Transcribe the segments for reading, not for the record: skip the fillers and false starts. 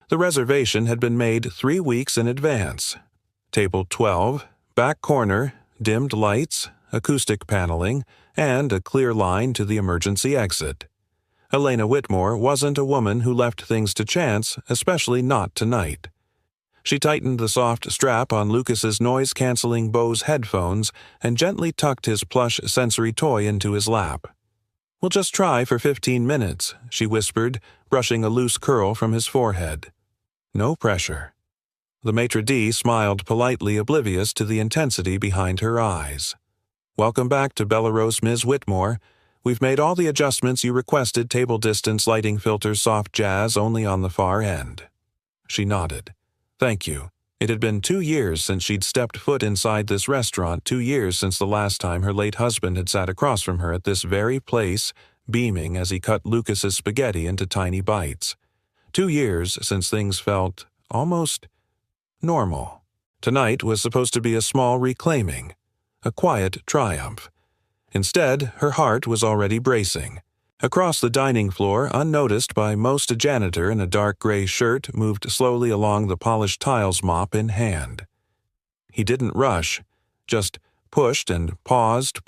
The reservation had been made 3 weeks in advance. Table 12, back corner, dimmed lights, acoustic paneling, and a clear line to the emergency exit. Elena Whitmore wasn't a woman who left things to chance, especially not tonight. She tightened the soft strap on Lucas's noise-canceling Bose headphones and gently tucked his plush sensory toy into his lap. "We'll just try for 15 minutes, she whispered, brushing a loose curl from his forehead. No pressure. The maitre d' smiled politely, oblivious to the intensity behind her eyes. "Welcome back to Bellerose, Ms. Whitmore. We've made all the adjustments you requested. Table distance, lighting filters, soft jazz, only on the far end." She nodded. "Thank you." It had been 2 years since she'd stepped foot inside this restaurant, 2 years since the last time her late husband had sat across from her at this very place, beaming as he cut Lucas's spaghetti into tiny bites. 2 years since things felt almost normal. Tonight was supposed to be a small reclaiming, a quiet triumph. Instead, her heart was already bracing. Across the dining floor, unnoticed by most, a janitor in a dark gray shirt moved slowly along the polished tiles, mop in hand. He didn't rush, just pushed and paused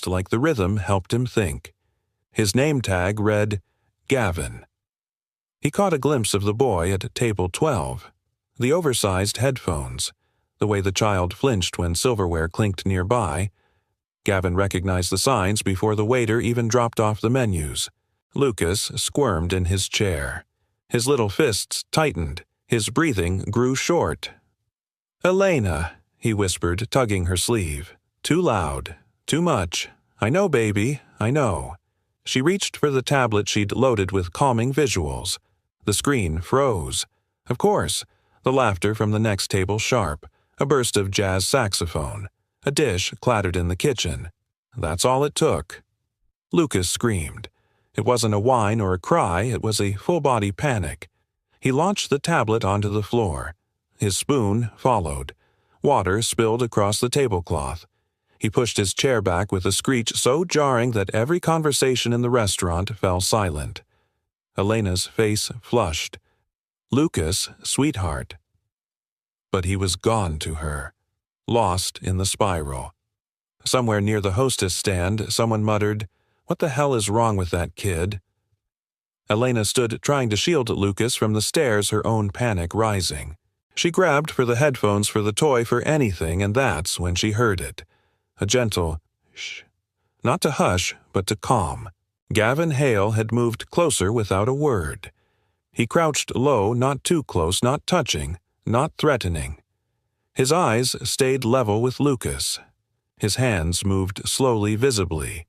like the rhythm helped him think. His name tag read Gavin. He caught a glimpse of the boy at table 12. The oversized headphones, the way the child flinched when silverware clinked nearby. Gavin recognized the signs before the waiter even dropped off the menus. Lucas squirmed in his chair. His little fists tightened. His breathing grew short. "Elena," he whispered, tugging her sleeve. "Too loud. Too much. I know, baby, I know." She reached for the tablet she'd loaded with calming visuals. The screen froze. Of course, the laughter from the next table sharp, a burst of jazz saxophone. A dish clattered in the kitchen. That's all it took. Lucas screamed. It wasn't a whine or a cry, it was a full-body panic. He launched the tablet onto the floor. His spoon followed. Water spilled across the tablecloth. He pushed his chair back with a screech so jarring that every conversation in the restaurant fell silent. Elena's face flushed. Lucas, sweetheart. But he was gone to her. Lost in the spiral. Somewhere near the hostess stand, someone muttered, "What the hell is wrong with that kid?" Elena stood trying to shield Lucas from the stares, her own panic rising. She grabbed for the headphones for the toy for anything, and that's when she heard it. A gentle shh. Not to hush, but to calm. Gavin Hale had moved closer without a word. He crouched low, not too close, not touching, not threatening. His eyes stayed level with Lucas. His hands moved slowly, visibly.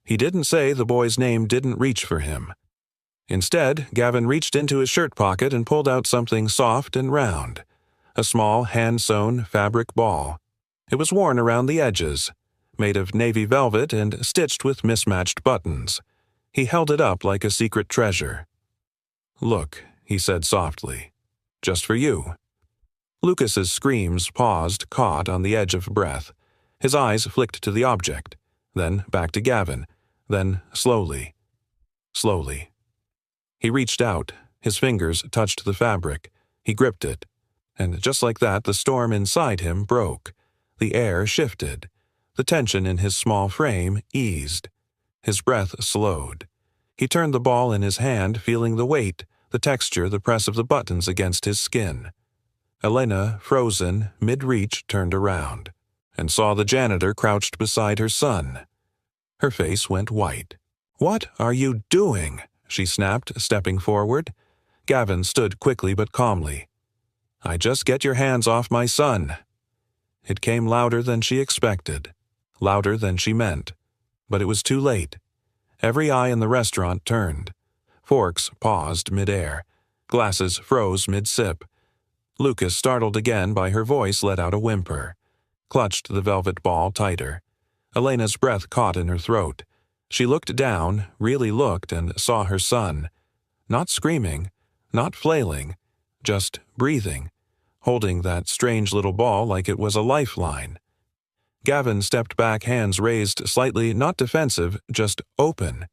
He didn't say the boy's name, didn't reach for him. Instead, Gavin reached into his shirt pocket and pulled out something soft and round. A small, hand-sewn fabric ball. It was worn around the edges, made of navy velvet and stitched with mismatched buttons. He held it up like a secret treasure. "Look," he said softly. "Just for you." Lucas's screams paused, caught on the edge of breath. His eyes flicked to the object, then back to Gavin, then slowly. He reached out. His fingers touched the fabric. He gripped it. And just like that, the storm inside him broke. The air shifted. The tension in his small frame eased. His breath slowed. He turned the ball in his hand, feeling the weight, the texture, the press of the buttons against his skin. Elena, frozen, mid-reach, turned around and saw the janitor crouched beside her son. Her face went white. "What are you doing?" she snapped, stepping forward. Gavin stood quickly but calmly. "I just get your hands off my son." It came louder than she expected, louder than she meant. But it was too late. Every eye in the restaurant turned. Forks paused mid-air. Glasses froze mid-sip. Lucas, startled again by her voice, let out a whimper. Clutched the velvet ball tighter. Elena's breath caught in her throat. She looked down, really looked, and saw her son. Not screaming, not flailing, just breathing, holding that strange little ball like it was a lifeline. Gavin stepped back, hands raised slightly, not defensive, just open.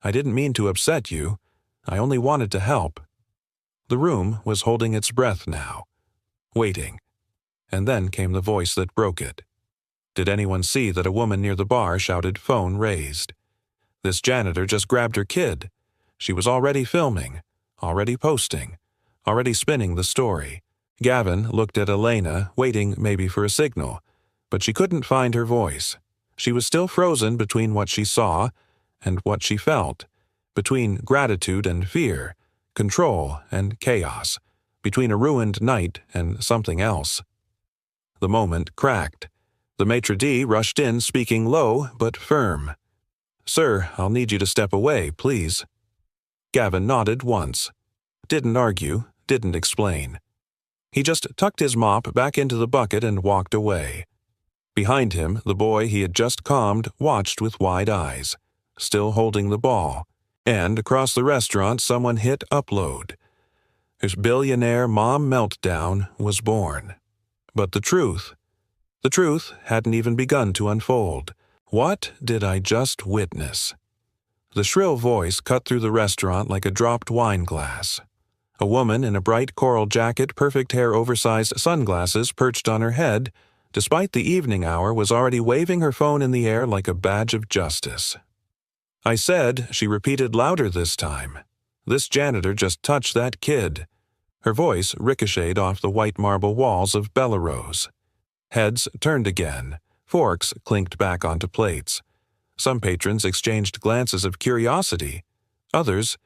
"I didn't mean to upset you. I only wanted to help." The room was holding its breath now, waiting. And then came the voice that broke it. Did anyone see that a woman near the bar shouted, "Phone raised"? This janitor just grabbed her kid. She was already filming, already posting, already spinning the story. Gavin looked at Elena, waiting maybe for a signal, but she couldn't find her voice. She was still frozen between what she saw and what she felt, between gratitude and fear, control and chaos, between a ruined night and something else. The moment cracked. The maitre d' rushed in, speaking low but firm. "Sir, I'll need you to step away, please." Gavin nodded once. Didn't argue, didn't explain. He just tucked his mop back into the bucket and walked away. Behind him, the boy he had just calmed watched with wide eyes, still holding the ball. And across the restaurant, someone hit upload. His Billionaire mom meltdown was born. But the truth hadn't even begun to unfold. What did I just witness? The shrill voice cut through the restaurant like a dropped wine glass. A woman in a bright coral jacket, perfect hair, oversized sunglasses perched on her head, despite the evening hour, was already waving her phone in the air like a badge of justice. "I said," she repeated louder this time. "This janitor just touched that kid." Her voice ricocheted off the white marble walls of Bellerose. Heads turned again. Forks clinked back onto plates. Some patrons exchanged glances of curiosity. Others,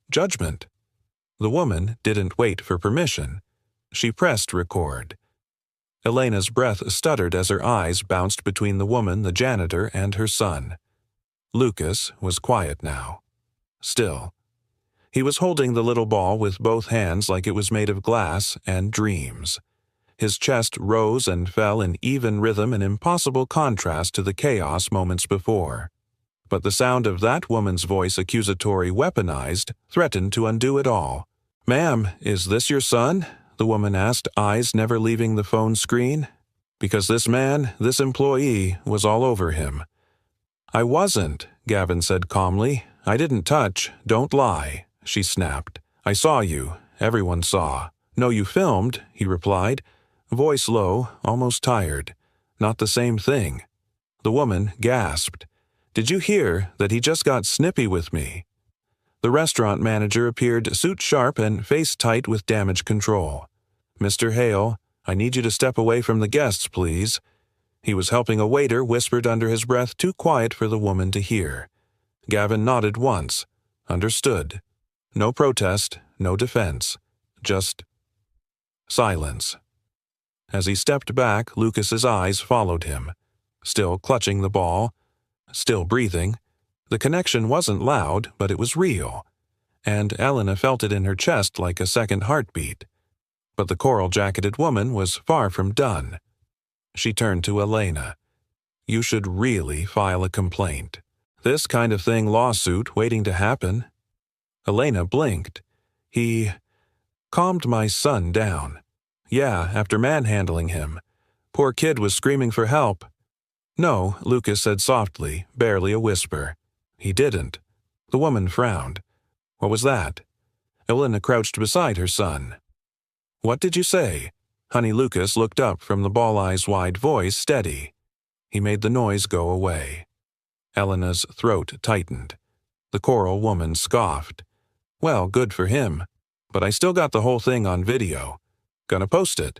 judgment. The woman didn't wait for permission. She pressed record. Elena's breath stuttered as her eyes bounced between the woman, the janitor, and her son. Lucas was quiet now. Still. He was holding the little ball with both hands like it was made of glass and dreams. His chest rose and fell in even rhythm, in impossible contrast to the chaos moments before. But the sound of that woman's voice, accusatory, weaponized, threatened to undo it all. "Ma'am, is this your son?" the woman asked, eyes never leaving the phone screen. Because this man, this employee, was all over him. "I wasn't," Gavin said calmly. "I didn't touch. Don't lie," she snapped. "I saw you. Everyone saw." "No, you filmed," he replied, voice low, almost tired. "Not the same thing." The woman gasped. "Did you hear that he just got snippy with me?" The restaurant manager appeared suit sharp and face tight with damage control. "Mr. Hale, I need you to step away from the guests, please." He was helping a waiter, whispered under his breath, too quiet for the woman to hear. Gavin nodded once. Understood. No protest, no defense. Just silence. As he stepped back, Lucas's eyes followed him. Still clutching the ball. Still breathing. The connection wasn't loud, but it was real. And Elena felt it in her chest like a second heartbeat. But the coral-jacketed woman was far from done. She turned to Elena. "You should really file a complaint. This kind of thing lawsuit waiting to happen." Elena blinked. "He calmed my son down. Yeah, after manhandling him. Poor kid was screaming for help." "No," Lucas said softly, barely a whisper. "He didn't." The woman frowned. "What was that?" Elena crouched beside her son. "What did you say?" Honey Lucas looked up from the ball-eyes wide voice, steady. He made the noise go away. Elena's throat tightened. The coral woman scoffed. "Well, good for him. But I still got the whole thing on video. Gonna post it.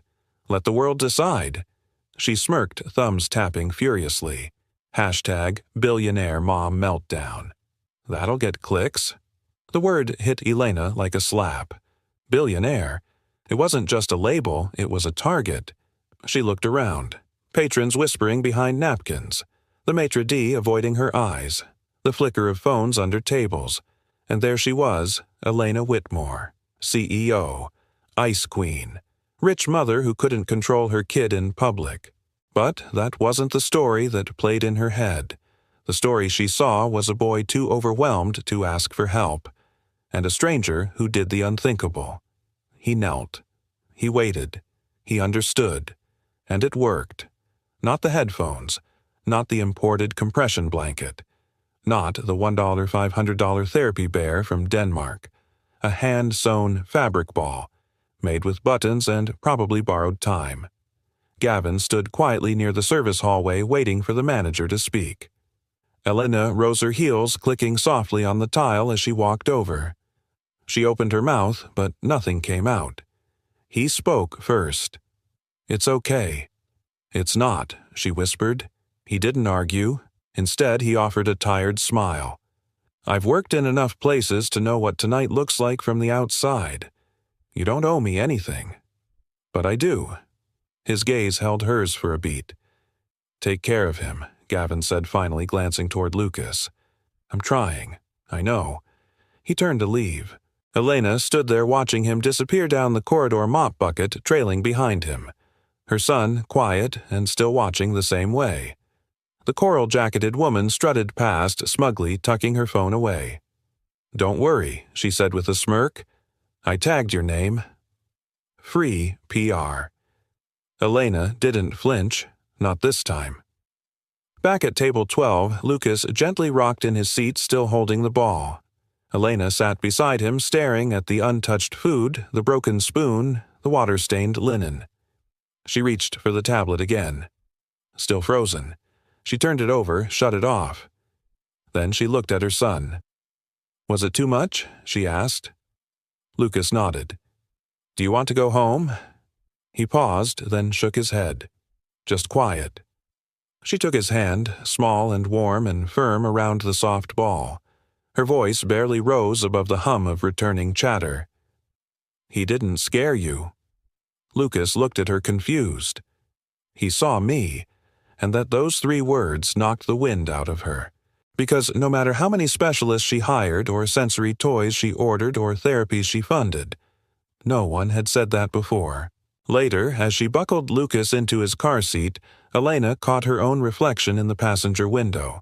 Let the world decide." She smirked, thumbs tapping furiously. #Billionaire mom meltdown. That'll get clicks. The word hit Elena like a slap. Billionaire. It wasn't just a label, it was a target. She looked around. Patrons whispering behind napkins. The maitre d' avoiding her eyes. The flicker of phones under tables. And there she was, Elena Whitmore, CEO, Ice Queen, rich mother who couldn't control her kid in public. But that wasn't the story that played in her head. The story she saw was a boy too overwhelmed to ask for help, and a stranger who did the unthinkable. He knelt. He waited. He understood. And it worked. Not the headphones. Not the imported compression blanket. Not the $1,500 therapy bear from Denmark. a hand-sewn fabric ball, made with buttons and probably borrowed time. Gavin stood quietly near the service hallway waiting for the manager to speak. Elena rose her heels, clicking softly on the tile as she walked over. She opened her mouth, but nothing came out. He spoke first. "It's okay." "It's not," she whispered. He didn't argue. Instead, he offered a tired smile. "I've worked in enough places to know what tonight looks like from the outside. You don't owe me anything." "But I do." His gaze held hers for a beat. "Take care of him," Gavin said finally, glancing toward Lucas. "I'm trying. I know." He turned to leave. Elena stood there watching him disappear down the corridor mop bucket, trailing behind him. Her son, quiet and still watching the same way. The coral-jacketed woman strutted past, smugly tucking her phone away. "Don't worry," she said with a smirk. "I tagged your name. Free PR." Elena didn't flinch, not this time. Back at table 12, Lucas gently rocked in his seat, still holding the ball. Elena sat beside him, staring at the untouched food, the broken spoon, the water-stained linen. She reached for the tablet again. Still frozen. She turned it over, shut it off. Then she looked at her son. "Was it too much?" she asked. Lucas nodded. "Do you want to go home?" He paused, then shook his head. "Just quiet." She took his hand, small and warm and firm around the soft ball. Her voice barely rose above the hum of returning chatter. "He didn't scare you." Lucas looked at her confused. He saw me, and that those 3 words knocked the wind out of her. Because no matter how many specialists she hired, or sensory toys she ordered, or therapies she funded, no one had said that before. Later, as she buckled Lucas into his car seat, Elena caught her own reflection in the passenger window.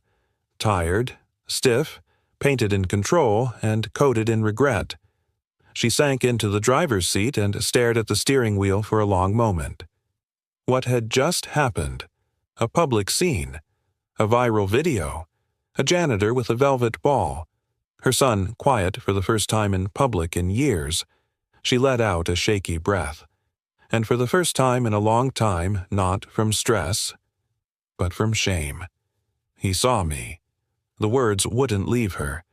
Tired, stiff, painted in control, and coated in regret. She sank into the driver's seat and stared at the steering wheel for a long moment. What had just happened? A public scene. A viral video. A janitor with a velvet ball. Her son quiet for the first time in public in years. She let out a shaky breath. And for the first time in a long time, not from stress, but from shame. "He saw me." The words wouldn't leave her,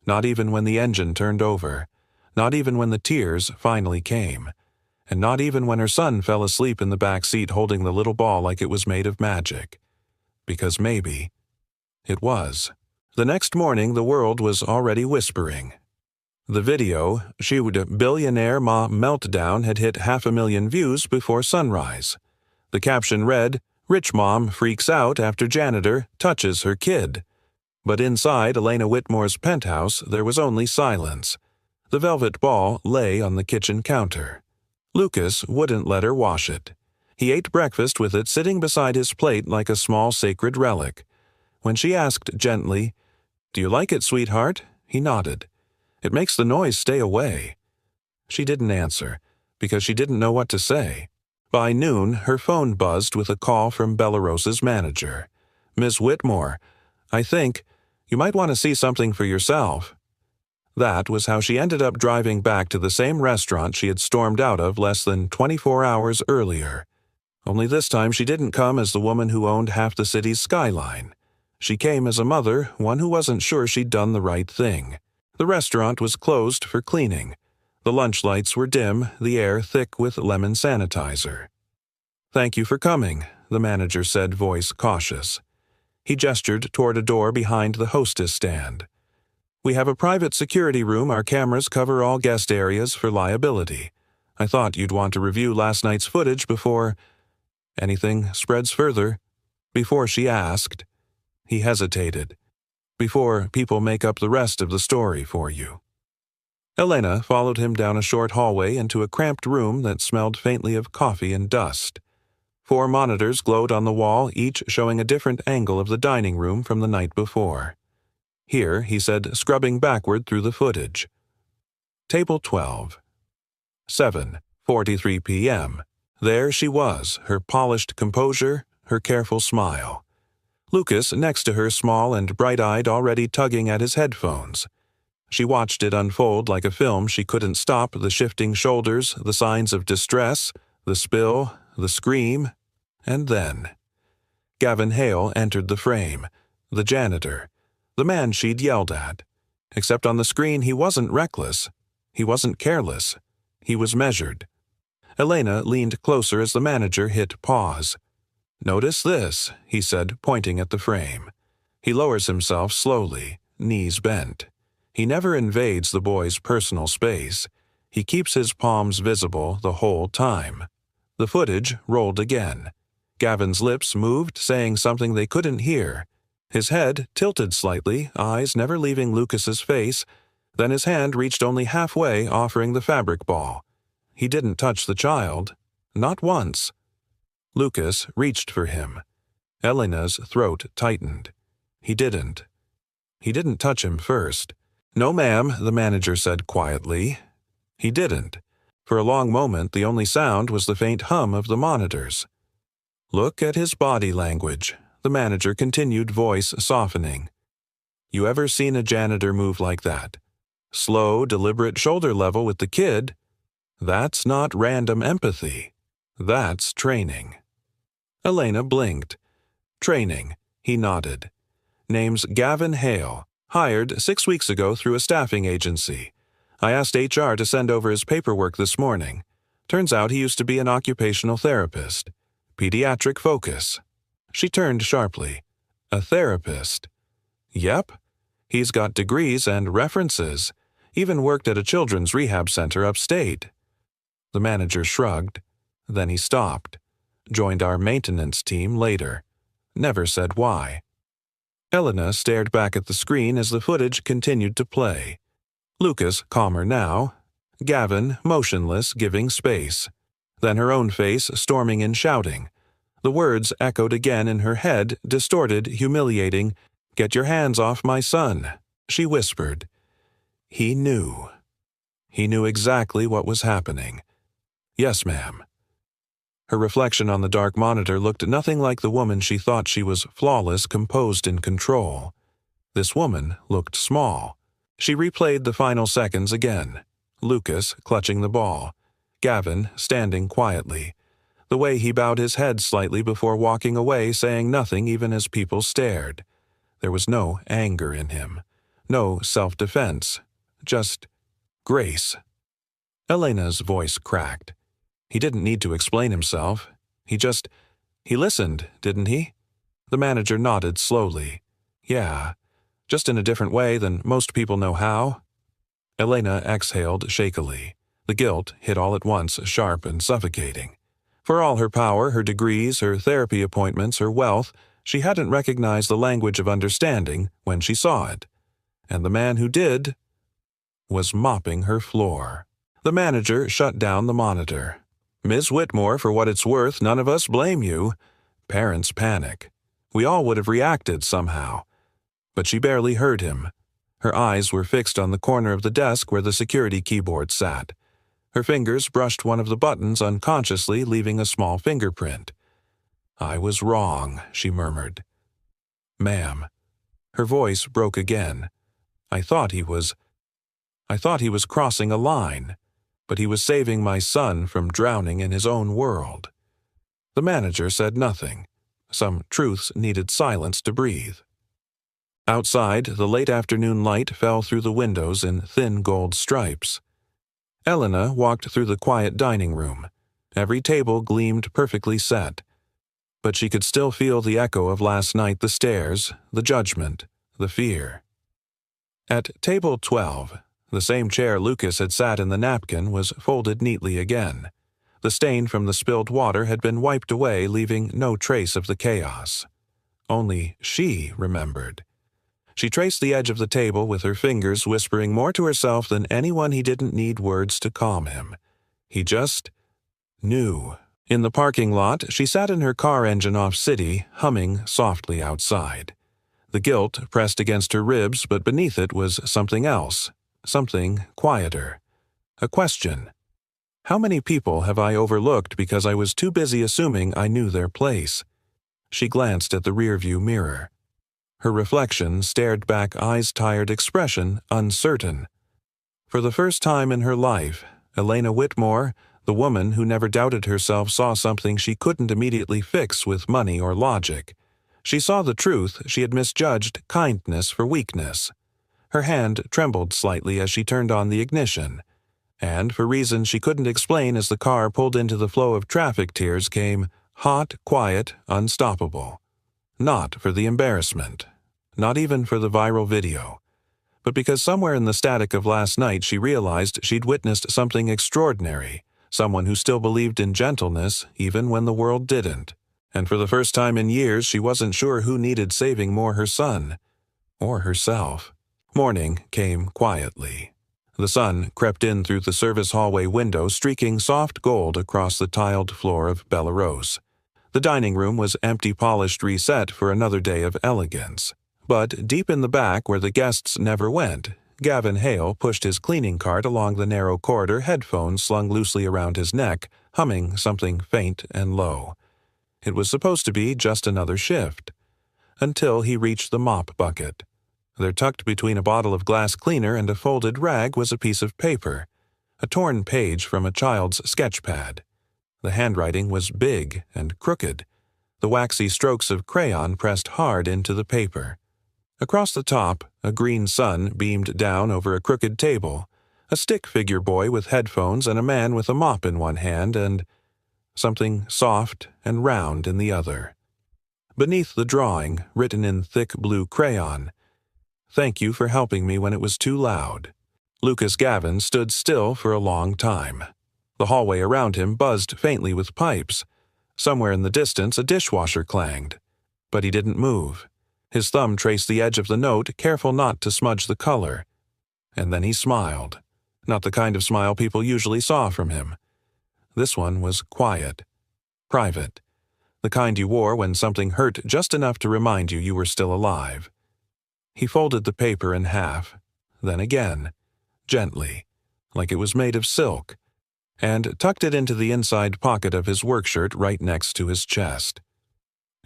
not even when the engine turned over, not even when the tears finally came, and not even when her son fell asleep in the back seat holding the little ball like it was made of magic. Because maybe it was. The next morning, the world was already whispering. The video, shewed Billionaire Ma Meltdown, had hit 500,000 views before sunrise. The caption read, "Rich Mom Freaks Out After Janitor Touches Her Kid." But inside Elena Whitmore's penthouse, there was only silence. The velvet ball lay on the kitchen counter. Lucas wouldn't let her wash it. He ate breakfast with it sitting beside his plate like a small sacred relic. When she asked gently, "Do you like it, sweetheart?" he nodded. "It makes the noise stay away." She didn't answer, because she didn't know what to say. By noon, her phone buzzed with a call from Bellarosa's manager. "Ms. Whitmore, I think you might want to see something for yourself." That was how she ended up driving back to the same restaurant she had stormed out of less than 24 hours earlier. Only this time she didn't come as the woman who owned half the city's skyline. She came as a mother, one who wasn't sure she'd done the right thing. The restaurant was closed for cleaning. The lunch lights were dim, the air thick with lemon sanitizer. "Thank you for coming," the manager said, voice cautious. He gestured toward a door behind the hostess stand. "We have a private security room. Our cameras cover all guest areas for liability. I thought you'd want to review last night's footage before anything spreads further." Before she asked. He hesitated. "Before people make up the rest of the story for you." Elena followed him down a short hallway into a cramped room that smelled faintly of coffee and dust. 4 monitors glowed on the wall, each showing a different angle of the dining room from the night before. "Here," he said, scrubbing backward through the footage. Table 12. 7:43 p.m. There she was, her polished composure, her careful smile. Lucas next to her, small and bright-eyed, already tugging at his headphones. She watched it unfold like a film. She couldn't stop the shifting shoulders, the signs of distress, the spill, the scream, and then Gavin Hale entered the frame, the janitor, the man she'd yelled at. Except on the screen he wasn't reckless. He wasn't careless. He was measured. Elena leaned closer as the manager hit pause. "Notice this," he said, pointing at the frame. He lowers himself slowly, knees bent. He never invades the boy's personal space. He keeps his palms visible the whole time. The footage rolled again. Gavin's lips moved, saying something they couldn't hear. His head tilted slightly, eyes never leaving Lucas's face. Then his hand reached only halfway, offering the fabric ball. He didn't touch the child. Not once. Lucas reached for him. Elena's throat tightened. He didn't. He didn't touch him first. "No, ma'am," the manager said quietly. He didn't. For a long moment, the only sound was the faint hum of the monitors. "Look at his body language," the manager continued, voice softening. "You ever seen a janitor move like that? Slow, deliberate shoulder level with the kid? That's not random empathy. That's training." Elena blinked. "Training," he nodded. "Name's Gavin Hale. Hired 6 weeks ago through a staffing agency. I asked HR to send over his paperwork this morning. Turns out he used to be an occupational therapist. Pediatric focus." She turned sharply. "A therapist?" "Yep. He's got degrees and references. Even worked at a children's rehab center upstate." The manager shrugged. Then he stopped. "Joined our maintenance team later. Never said why." Elena stared back at the screen as the footage continued to play. Lucas calmer now. Gavin motionless, giving space. Then her own face storming and shouting. The words echoed again in her head, distorted, humiliating. "Get your hands off my son," she whispered. He knew. He knew exactly what was happening. "Yes, ma'am." Her reflection on the dark monitor looked nothing like the woman she thought she was, flawless, composed, in control. This woman looked small. She replayed the final seconds again. Lucas clutching the ball. Gavin standing quietly. The way he bowed his head slightly before walking away, saying nothing even as people stared. There was no anger in him. No self-defense. Just grace. Elena's voice cracked. He didn't need to explain himself. He listened, didn't he? The manager nodded slowly. "Yeah, just in a different way than most people know how." Elena exhaled shakily. The guilt hit all at once, sharp and suffocating. For all her power, her degrees, her therapy appointments, her wealth, she hadn't recognized the language of understanding when she saw it. And the man who did was mopping her floor. The manager shut down the monitor. "Miss Whitmore, for what it's worth, none of us blame you." Parents panic. We all would have reacted somehow. But she barely heard him. Her eyes were fixed on the corner of the desk where the security keyboard sat. Her fingers brushed one of the buttons unconsciously, leaving a small fingerprint. "I was wrong," she murmured. "Ma'am." Her voice broke again. I thought he was crossing a line, but he was saving my son from drowning in his own world." The manager said nothing. Some truths needed silence to breathe. Outside, the late afternoon light fell through the windows in thin gold stripes. Elena walked through the quiet dining room. Every table gleamed perfectly set. But she could still feel the echo of last night, the stares, the judgment, the fear. At table 12, the same chair Lucas had sat in the napkin was folded neatly again. The stain from the spilled water had been wiped away, leaving no trace of the chaos. Only she remembered. She traced the edge of the table with her fingers, whispering more to herself than anyone. He didn't need words to calm him. He just knew. In the parking lot, she sat in her car engine off city, humming softly outside. The guilt pressed against her ribs, but beneath it was something else, something quieter. A question. How many people have I overlooked because I was too busy assuming I knew their place? She glanced at the rearview mirror. Her reflection stared back, eyes-tired expression uncertain. For the first time in her life, Elena Whitmore, the woman who never doubted herself, saw something she couldn't immediately fix with money or logic. She saw the truth. She had misjudged kindness for weakness. Her hand trembled slightly as she turned on the ignition, and for reasons she couldn't explain, as the car pulled into the flow of traffic, tears came, hot, quiet, unstoppable. Not for the embarrassment, not even for the viral video, but because somewhere in the static of last night she realized she'd witnessed something extraordinary, someone who still believed in gentleness even when the world didn't. And for the first time in years, she wasn't sure who needed saving more, her son or herself. Morning came quietly. The sun crept in through the service hallway window, streaking soft gold across the tiled floor of Belarus. The dining room was empty, polished, reset for another day of elegance. But deep in the back, where the guests never went, Gavin Hale pushed his cleaning cart along the narrow corridor, headphones slung loosely around his neck, humming something faint and low. It was supposed to be just another shift, until he reached the mop bucket. There, tucked between a bottle of glass cleaner and a folded rag, was a piece of paper, a torn page from a child's sketchpad. The handwriting was big and crooked, the waxy strokes of crayon pressed hard into the paper. Across the top, a green sun beamed down over a crooked table, a stick figure boy with headphones and a man with a mop in one hand and something soft and round in the other. Beneath the drawing, written in thick blue crayon, "Thank you for helping me when it was too loud." Lucas Gavin stood still for a long time. The hallway around him buzzed faintly with pipes. Somewhere in the distance, a dishwasher clanged. But he didn't move. His thumb traced the edge of the note, careful not to smudge the color. And then he smiled. Not the kind of smile people usually saw from him. This one was quiet, private, the kind you wore when something hurt just enough to remind you you were still alive. He folded the paper in half, then again, gently, like it was made of silk, and tucked it into the inside pocket of his workshirt right next to his chest.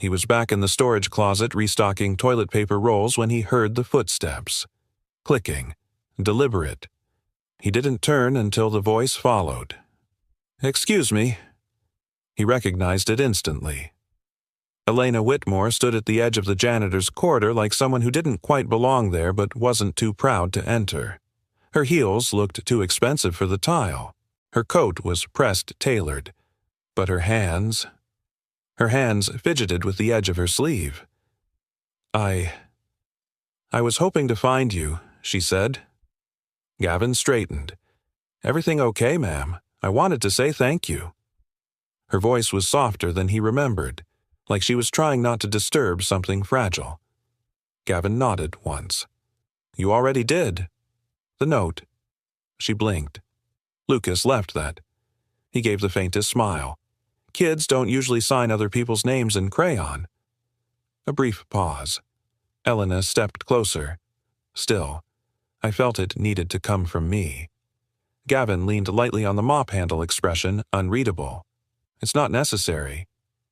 He was back in the storage closet restocking toilet paper rolls when he heard the footsteps. Clicking, deliberate. He didn't turn until the voice followed. "Excuse me." He recognized it instantly. Elena Whitmore stood at the edge of the janitor's corridor like someone who didn't quite belong there but wasn't too proud to enter. Her heels looked too expensive for the tile. Her coat was pressed tailored. But her hands fidgeted with the edge of her sleeve. I was hoping to find you," she said. Gavin straightened. "Everything okay, ma'am? I wanted to say thank you." Her voice was softer than he remembered, like she was trying not to disturb something fragile. Gavin nodded once. "You already did." "The note." She blinked. Lucas left that. He gave the faintest smile. Kids don't usually sign other people's names in crayon. A brief pause. Elena stepped closer. Still, I felt it needed to come from me. Gavin leaned lightly on the mop handle, expression unreadable. "It's not necessary."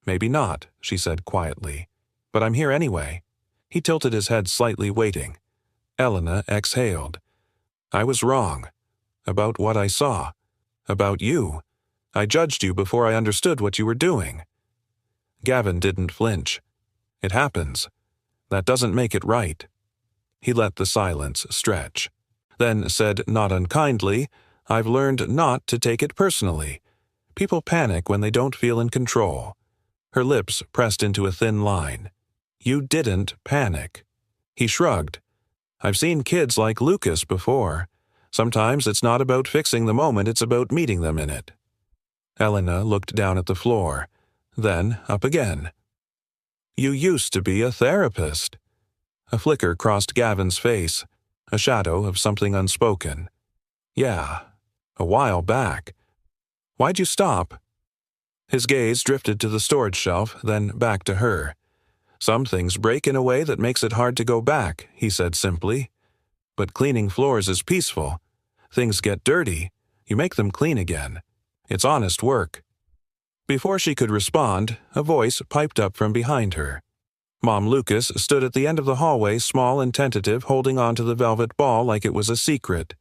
"Maybe not," she said quietly. "But I'm here anyway." He tilted his head slightly, waiting. Elena exhaled. "I was wrong. About what I saw. About you. I judged you before I understood what you were doing." Gavin didn't flinch. "It happens. That doesn't make it right." He let the silence stretch. Then said, not unkindly, "I've learned not to take it personally. People panic when they don't feel in control." Her lips pressed into a thin line. "You didn't panic." He shrugged. "I've seen kids like Lucas before. Sometimes it's not about fixing the moment, it's about meeting them in it." Elena looked down at the floor, then up again. "You used to be a therapist." A flicker crossed Gavin's face, a shadow of something unspoken. "Yeah, a while back. Why'd you stop?" His gaze drifted to the storage shelf, then back to her. "Some things break in a way that makes it hard to go back," he said simply. "But cleaning floors is peaceful. Things get dirty. You make them clean again. It's honest work." Before she could respond, a voice piped up from behind her. Mom Lucas stood at the end of the hallway, small and tentative, holding onto the velvet ball like it was a secret.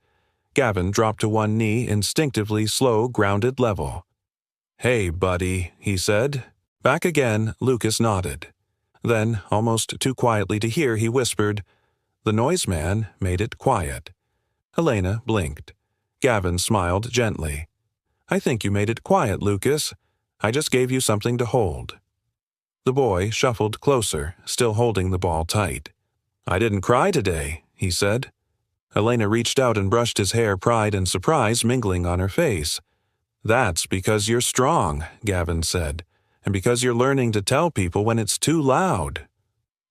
Gavin dropped to one knee, instinctively slow, grounded level. "Hey, buddy," he said. Back again, Lucas nodded. Then, almost too quietly to hear, he whispered, "The noise man made it quiet." Elena blinked. Gavin smiled gently. "I think you made it quiet, Lucas. I just gave you something to hold." The boy shuffled closer, still holding the ball tight. "I didn't cry today," he said. Elena reached out and brushed his hair, pride and surprise mingling on her face. "That's because you're strong," Gavin said, "and because you're learning to tell people when it's too loud."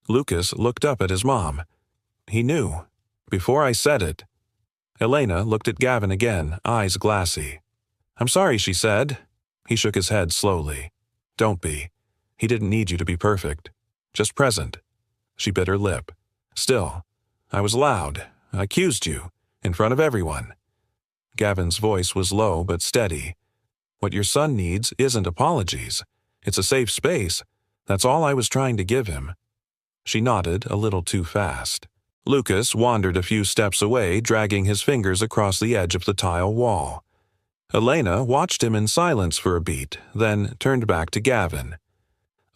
Lucas looked up at his mom. He knew. "Before I said it." Elena looked at Gavin again, eyes glassy. "I'm sorry," she said. He shook his head slowly. "Don't be. He didn't need you to be perfect. Just present." She bit her lip. "Still, I was loud. I accused you. In front of everyone." Gavin's voice was low but steady. "What your son needs isn't apologies. It's a safe space. That's all I was trying to give him." She nodded a little too fast. Lucas wandered a few steps away, dragging his fingers across the edge of the tile wall. Elena watched him in silence for a beat, then turned back to Gavin.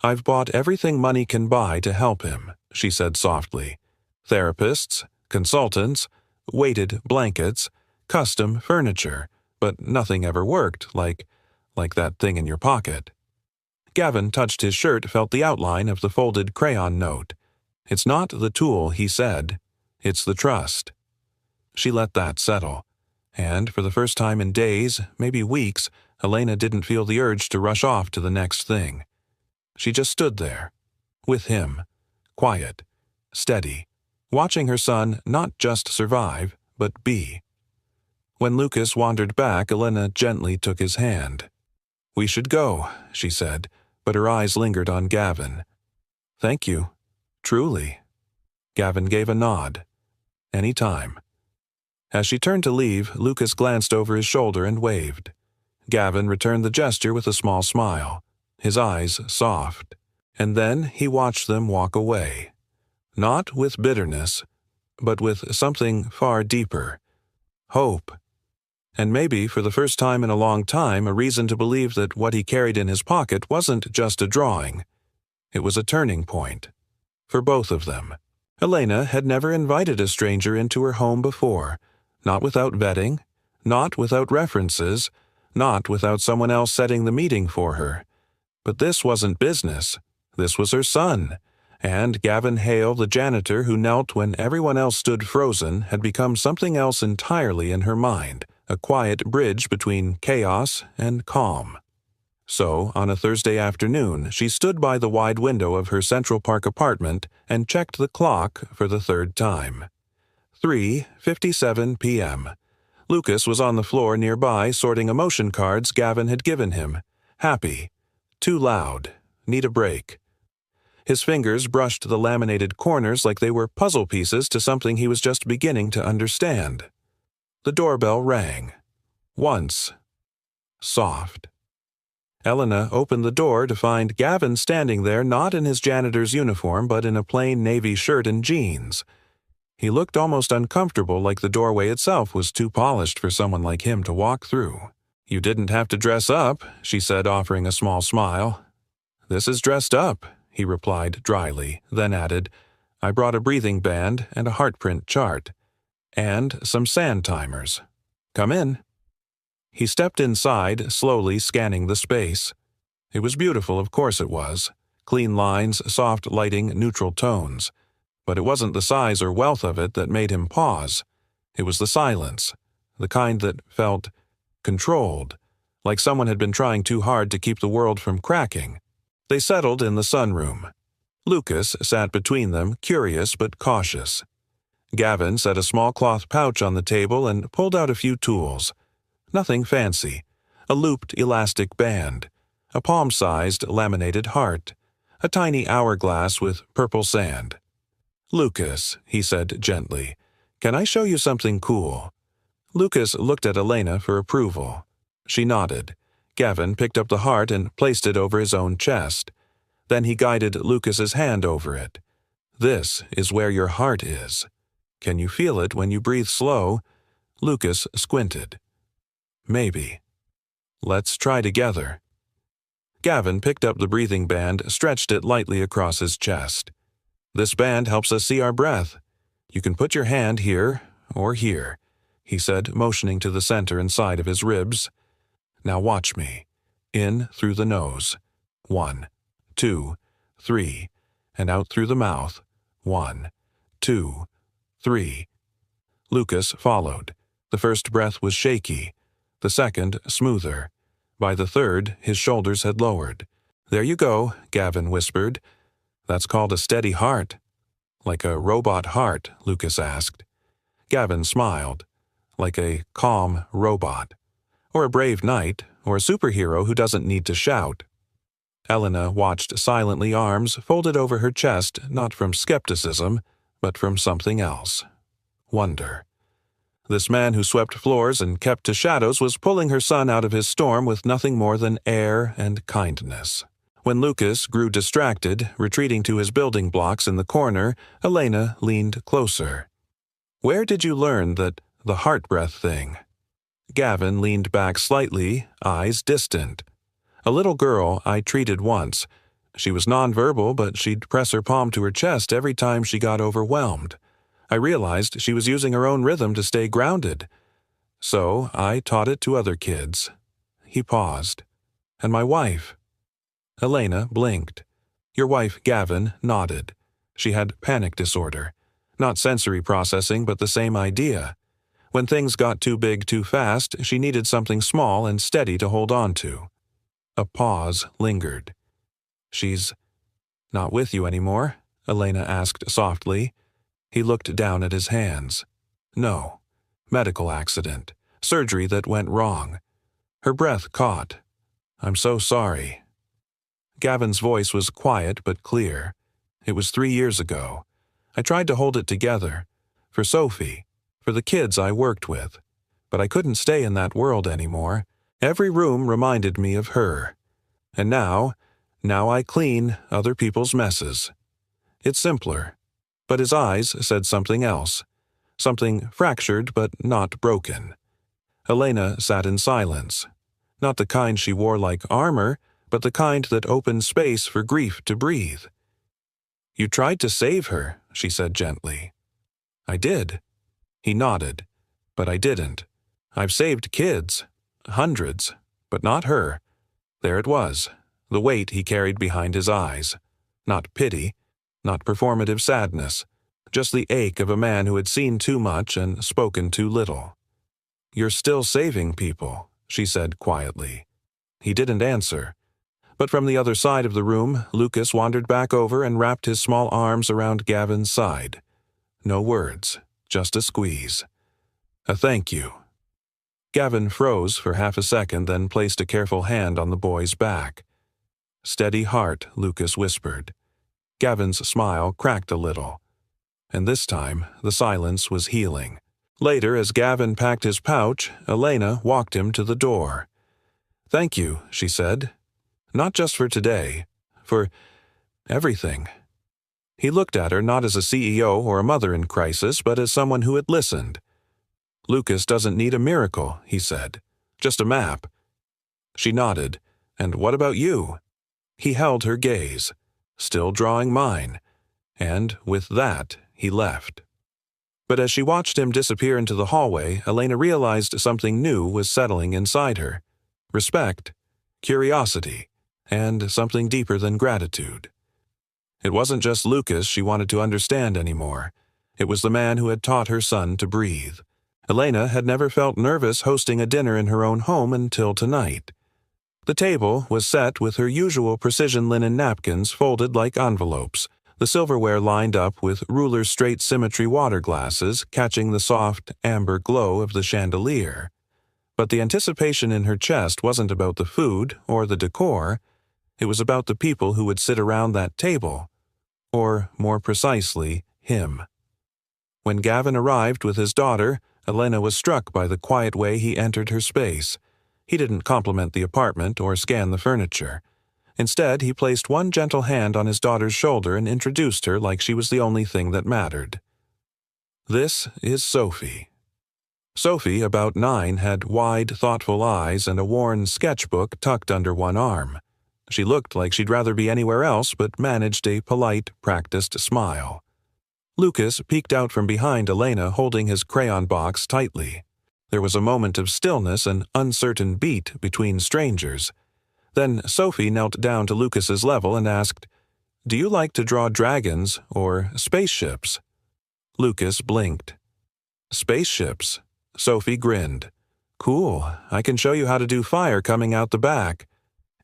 "I've bought everything money can buy to help him," she said softly. "Therapists, consultants, weighted blankets, custom furniture, but nothing ever worked like that thing in your pocket." Gavin touched his shirt, felt the outline of the folded crayon note. "It's not the tool," he said. "It's the trust." She let that settle. And for the first time in days, maybe weeks, Elena didn't feel the urge to rush off to the next thing. She just stood there, with him, quiet, steady, watching her son not just survive, but be. When Lucas wandered back, Elena gently took his hand. "We should go," she said, but her eyes lingered on Gavin. "Thank you. Truly." Gavin gave a nod. "Any time." As she turned to leave, Lucas glanced over his shoulder and waved. Gavin returned the gesture with a small smile, his eyes soft, and then he watched them walk away. Not with bitterness, but with something far deeper. Hope. And maybe, for the first time in a long time, a reason to believe that what he carried in his pocket wasn't just a drawing. It was a turning point. For both of them. Elena had never invited a stranger into her home before, not without vetting, not without references, not without someone else setting the meeting for her. But this wasn't business. This was her son. And Gavin Hale, the janitor who knelt when everyone else stood frozen, had become something else entirely in her mind, a quiet bridge between chaos and calm. So, on a Thursday afternoon, she stood by the wide window of her Central Park apartment and checked the clock for the third time. 3:57 p.m. Lucas was on the floor nearby sorting emotion cards Gavin had given him. Happy. Too loud. Need a break. His fingers brushed the laminated corners like they were puzzle pieces to something he was just beginning to understand. The doorbell rang. Once. Soft. Elena opened the door to find Gavin standing there, not in his janitor's uniform but in a plain navy shirt and jeans. He looked almost uncomfortable, like the doorway itself was too polished for someone like him to walk through. "You didn't have to dress up," she said, offering a small smile. "This is dressed up," he replied dryly, then added, "I brought a breathing band and a heartprint chart. And some sand timers. Come in." He stepped inside, slowly scanning the space. It was beautiful, of course it was. Clean lines, soft lighting, neutral tones. But it wasn't the size or wealth of it that made him pause. It was the silence, the kind that felt controlled, like someone had been trying too hard to keep the world from cracking. They settled in the sunroom. Lucas sat between them, curious but cautious. Gavin set a small cloth pouch on the table and pulled out a few tools. Nothing fancy. A looped elastic band. A palm-sized laminated heart. A tiny hourglass with purple sand. "Lucas," he said gently, "can I show you something cool?" Lucas looked at Elena for approval. She nodded. Gavin picked up the heart and placed it over his own chest. Then he guided Lucas's hand over it. "This is where your heart is. Can you feel it when you breathe slow?" Lucas squinted. "Maybe. Let's try together." Gavin picked up the breathing band, stretched it lightly across his chest. "This band helps us see our breath. You can put your hand here or here," he said, motioning to the center and side of his ribs. "Now watch me. In through the nose. 1, 2, 3, and out through the mouth. 1, 2, 3. Lucas followed. The first breath was shaky, the second smoother. By the third, his shoulders had lowered. "There you go," Gavin whispered. "That's called a steady heart." "Like a robot heart?" Lucas asked. Gavin smiled. "Like a calm robot. Or a brave knight, or a superhero who doesn't need to shout." Elena watched silently, arms folded over her chest, not from skepticism, but from something else. Wonder. This man who swept floors and kept to shadows was pulling her son out of his storm with nothing more than air and kindness. When Lucas grew distracted, retreating to his building blocks in the corner, Elena leaned closer. "Where did you learn that the heart breath thing?" Gavin leaned back slightly, eyes distant. "A little girl I treated once. She was nonverbal, but she'd press her palm to her chest every time she got overwhelmed. I realized she was using her own rhythm to stay grounded. So I taught it to other kids." He paused. "And my wife?" Elena blinked. "Your wife, Gavin," nodded. "She had panic disorder. Not sensory processing, but the same idea. When things got too big too fast, she needed something small and steady to hold on to." A pause lingered. "She's not with you anymore?" Elena asked softly. He looked down at his hands. "No. Medical accident. Surgery that went wrong." Her breath caught. "I'm so sorry." Gavin's voice was quiet but clear. "It was 3 years ago. I tried to hold it together. For Sophie. For the kids I worked with. But I couldn't stay in that world anymore. Every room reminded me of her. And now I clean other people's messes. It's simpler." But his eyes said something else. Something fractured but not broken. Elena sat in silence. Not the kind she wore like armor, but the kind that opened space for grief to breathe. "You tried to save her," she said gently. "I did." He nodded. "But I didn't. I've saved kids. Hundreds. But not her." There it was. The weight he carried behind his eyes. Not pity. Not performative sadness. Just the ache of a man who had seen too much and spoken too little. "You're still saving people," she said quietly. He didn't answer. But from the other side of the room, Lucas wandered back over and wrapped his small arms around Gavin's side. No words, just a squeeze. A thank you. Gavin froze for half a second, then placed a careful hand on the boy's back. "Steady heart," Lucas whispered. Gavin's smile cracked a little. And this time, the silence was healing. Later, as Gavin packed his pouch, Elena walked him to the door. "Thank you," she said. "Not just for today. For everything." He looked at her not as a CEO or a mother in crisis, but as someone who had listened. "Lucas doesn't need a miracle," he said. "Just a map." She nodded. "And what about you?" He held her gaze, still drawing mine, and with that he left. But as she watched him disappear into the hallway, Elena realized something new was settling inside her. Respect, curiosity, and something deeper than gratitude. It wasn't just Lucas she wanted to understand anymore. It was the man who had taught her son to breathe. Elena had never felt nervous hosting a dinner in her own home until tonight. The table was set with her usual precision linen napkins folded like envelopes, the silverware lined up with ruler-straight symmetry water glasses catching the soft, amber glow of the chandelier. But the anticipation in her chest wasn't about the food or the decor. It was about the people who would sit around that table. Or, more precisely, him. When Gavin arrived with his daughter, Elena was struck by the quiet way he entered her space. He didn't compliment the apartment or scan the furniture. Instead, he placed one gentle hand on his daughter's shoulder and introduced her like she was the only thing that mattered. This is Sophie. Sophie, about 9, had wide, thoughtful eyes and a worn sketchbook tucked under one arm. She looked like she'd rather be anywhere else but managed a polite, practiced smile. Lucas peeked out from behind Elena holding his crayon box tightly. There was a moment of stillness and uncertain beat between strangers. Then Sophie knelt down to Lucas's level and asked, "Do you like to draw dragons or spaceships?" Lucas blinked. "Spaceships." Sophie grinned. "Cool, I can show you how to do fire coming out the back."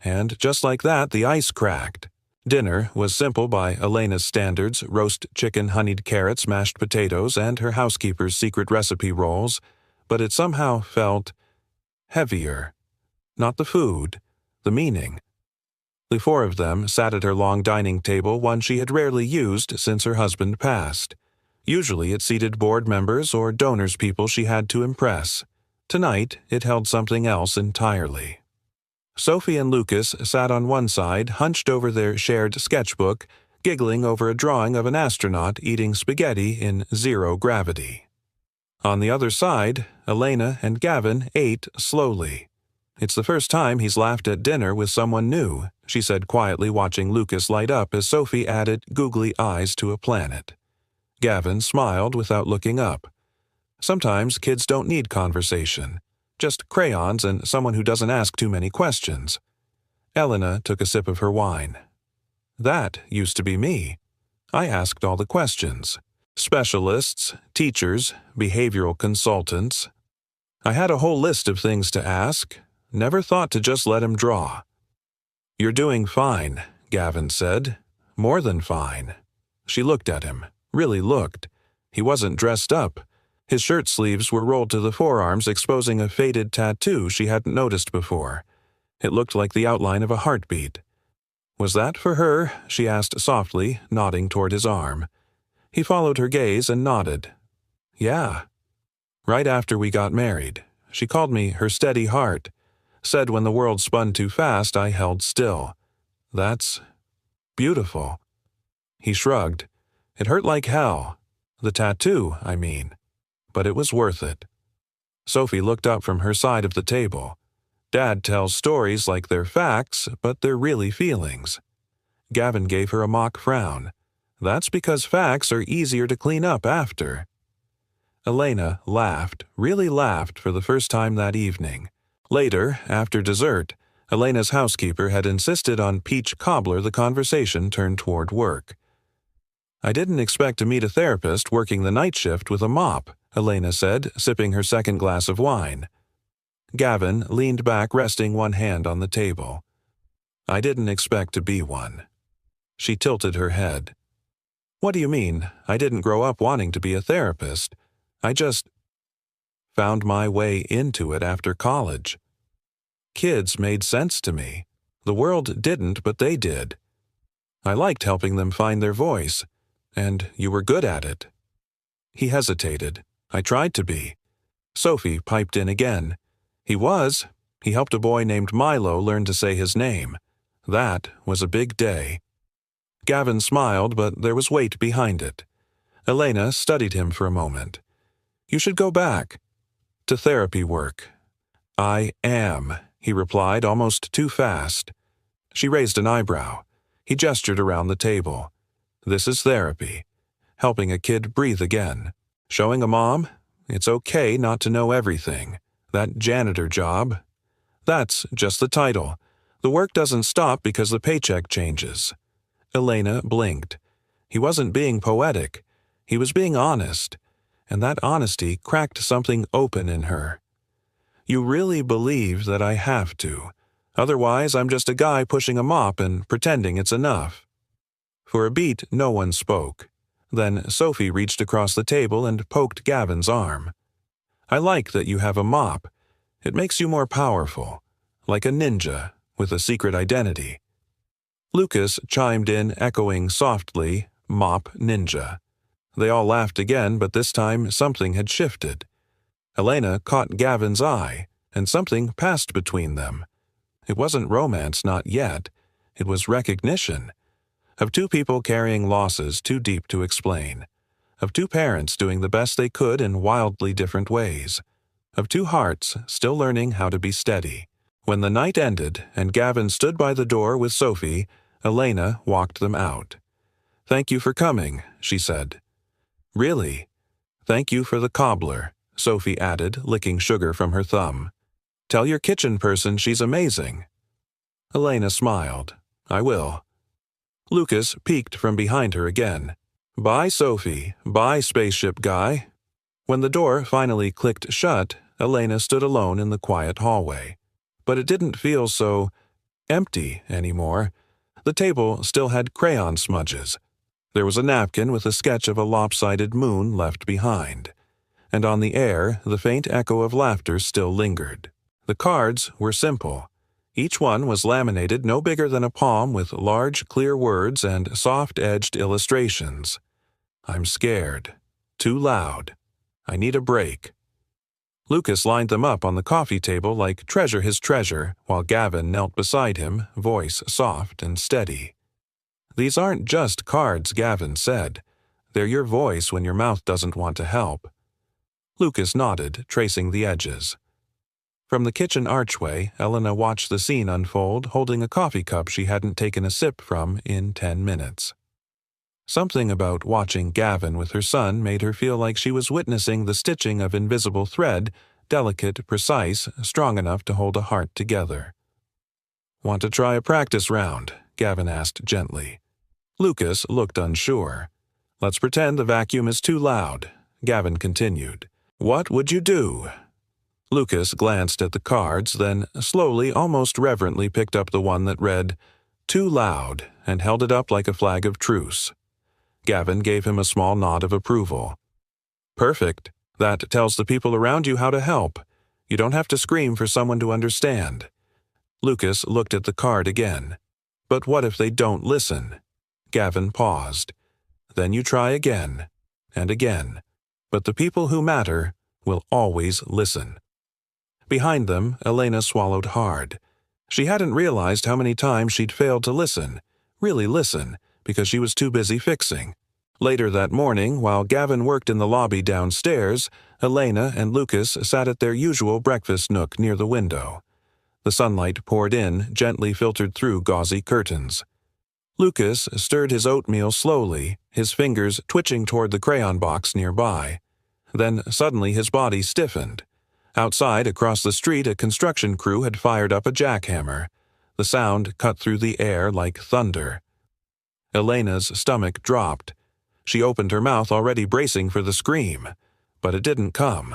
And just like that, the ice cracked. Dinner was simple by Elena's standards: roast chicken, honeyed carrots, mashed potatoes, and her housekeeper's secret recipe rolls, but it somehow felt heavier. Not the food, the meaning. The 4 of them sat at her long dining table, one she had rarely used since her husband passed. Usually it seated board members or donors, people she had to impress. Tonight it held something else entirely. Sophie and Lucas sat on one side, hunched over their shared sketchbook, giggling over a drawing of an astronaut eating spaghetti in 0 gravity. On the other side, Elena and Gavin ate slowly. "It's the first time he's laughed at dinner with someone new," she said quietly, watching Lucas light up as Sophie added googly eyes to a planet. Gavin smiled without looking up. Sometimes kids don't need conversation. Just crayons and someone who doesn't ask too many questions. Elena took a sip of her wine. "That used to be me. I asked all the questions. Specialists, teachers, behavioral consultants. I had a whole list of things to ask. Never thought to just let him draw." "You're doing fine," Gavin said. "More than fine." She looked at him, really looked. He wasn't dressed up. His shirt sleeves were rolled to the forearms, exposing a faded tattoo she hadn't noticed before. It looked like the outline of a heartbeat. "Was that for her?" she asked softly, nodding toward his arm. He followed her gaze and nodded. "Yeah." "Right after we got married. She called me her steady heart. Said when the world spun too fast, I held still. That's beautiful." He shrugged. "It hurt like hell. The tattoo, I mean. But it was worth it." Sophie looked up from her side of the table. Dad tells stories like they're facts, but they're really feelings. Gavin gave her a mock frown. "That's because facts are easier to clean up after." Elena laughed, really laughed for the first time that evening. Later, after dessert, Elena's housekeeper had insisted on peach cobbler. The conversation turned toward work. "I didn't expect to meet a therapist working the night shift with a mop," Elena said, sipping her second glass of wine. Gavin leaned back, resting one hand on the table. "I didn't expect to be one." She tilted her head. "What do you mean? I didn't grow up wanting to be a therapist. I just found my way into it after college. Kids made sense to me. The world didn't, but they did. I liked helping them find their voice, and you were good at it." He hesitated. "I tried to be." Sophie piped in again. "He was. He helped a boy named Milo learn to say his name. That was a big day." Gavin smiled, but there was weight behind it. Elena studied him for a moment. "You should go back to therapy work." "I am," he replied, almost too fast. She raised an eyebrow. He gestured around the table. "This is therapy. Helping a kid breathe again. Showing a mom it's okay not to know everything. That janitor job, that's just the title. The work doesn't stop because the paycheck changes." Elena blinked. He wasn't being poetic. He was being honest. And that honesty cracked something open in her. "You really believe that I have to. Otherwise, I'm just a guy pushing a mop and pretending it's enough." For a beat, no one spoke. Then Sophie reached across the table and poked Gavin's arm. "I like that you have a mop. It makes you more powerful, like a ninja with a secret identity." Lucas chimed in, echoing softly, "Mop ninja." They all laughed again, but this time something had shifted. Elena caught Gavin's eye, and something passed between them. It wasn't romance, not yet. It was recognition. Of two people carrying losses too deep to explain. Of two parents doing the best they could in wildly different ways. Of two hearts still learning how to be steady. When the night ended and Gavin stood by the door with Sophie, Elena walked them out. "Thank you for coming," she said. "Really? Thank you for the cobbler," Sophie added, licking sugar from her thumb. "Tell your kitchen person she's amazing." Elena smiled. "I will." Lucas peeked from behind her again. "Bye, Sophie. Bye, spaceship guy." When the door finally clicked shut, Elena stood alone in the quiet hallway. But it didn't feel so empty anymore. The table still had crayon smudges. There was a napkin with a sketch of a lopsided moon left behind. And on the air, the faint echo of laughter still lingered. The cards were simple. Each one was laminated no bigger than a palm with large, clear words and soft-edged illustrations. "I'm scared. Too loud. I need a break." Lucas lined them up on the coffee table like treasure his treasure, while Gavin knelt beside him, voice soft and steady. "These aren't just cards," Gavin said. "They're your voice when your mouth doesn't want to help." Lucas nodded, tracing the edges. From the kitchen archway, Elena watched the scene unfold, holding a coffee cup she hadn't taken a sip from in 10 minutes. Something about watching Gavin with her son made her feel like she was witnessing the stitching of invisible thread, delicate, precise, strong enough to hold a heart together. "Want to try a practice round?" Gavin asked gently. Lucas looked unsure. "Let's pretend the vacuum is too loud," Gavin continued. "What would you do?" Lucas glanced at the cards, then slowly, almost reverently picked up the one that read, "Too loud," and held it up like a flag of truce. Gavin gave him a small nod of approval. "Perfect. That tells the people around you how to help. You don't have to scream for someone to understand." Lucas looked at the card again. "But what if they don't listen?" Gavin paused. "Then you try again, and again. But the people who matter will always listen." Behind them, Elena swallowed hard. She hadn't realized how many times she'd failed to listen, really listen, because she was too busy fixing. Later that morning, while Gavin worked in the lobby downstairs, Elena and Lucas sat at their usual breakfast nook near the window. The sunlight poured in, gently filtered through gauzy curtains. Lucas stirred his oatmeal slowly, his fingers twitching toward the crayon box nearby. Then suddenly his body stiffened. Outside, across the street, a construction crew had fired up a jackhammer. The sound cut through the air like thunder. Elena's stomach dropped. She opened her mouth, already bracing for the scream. But it didn't come.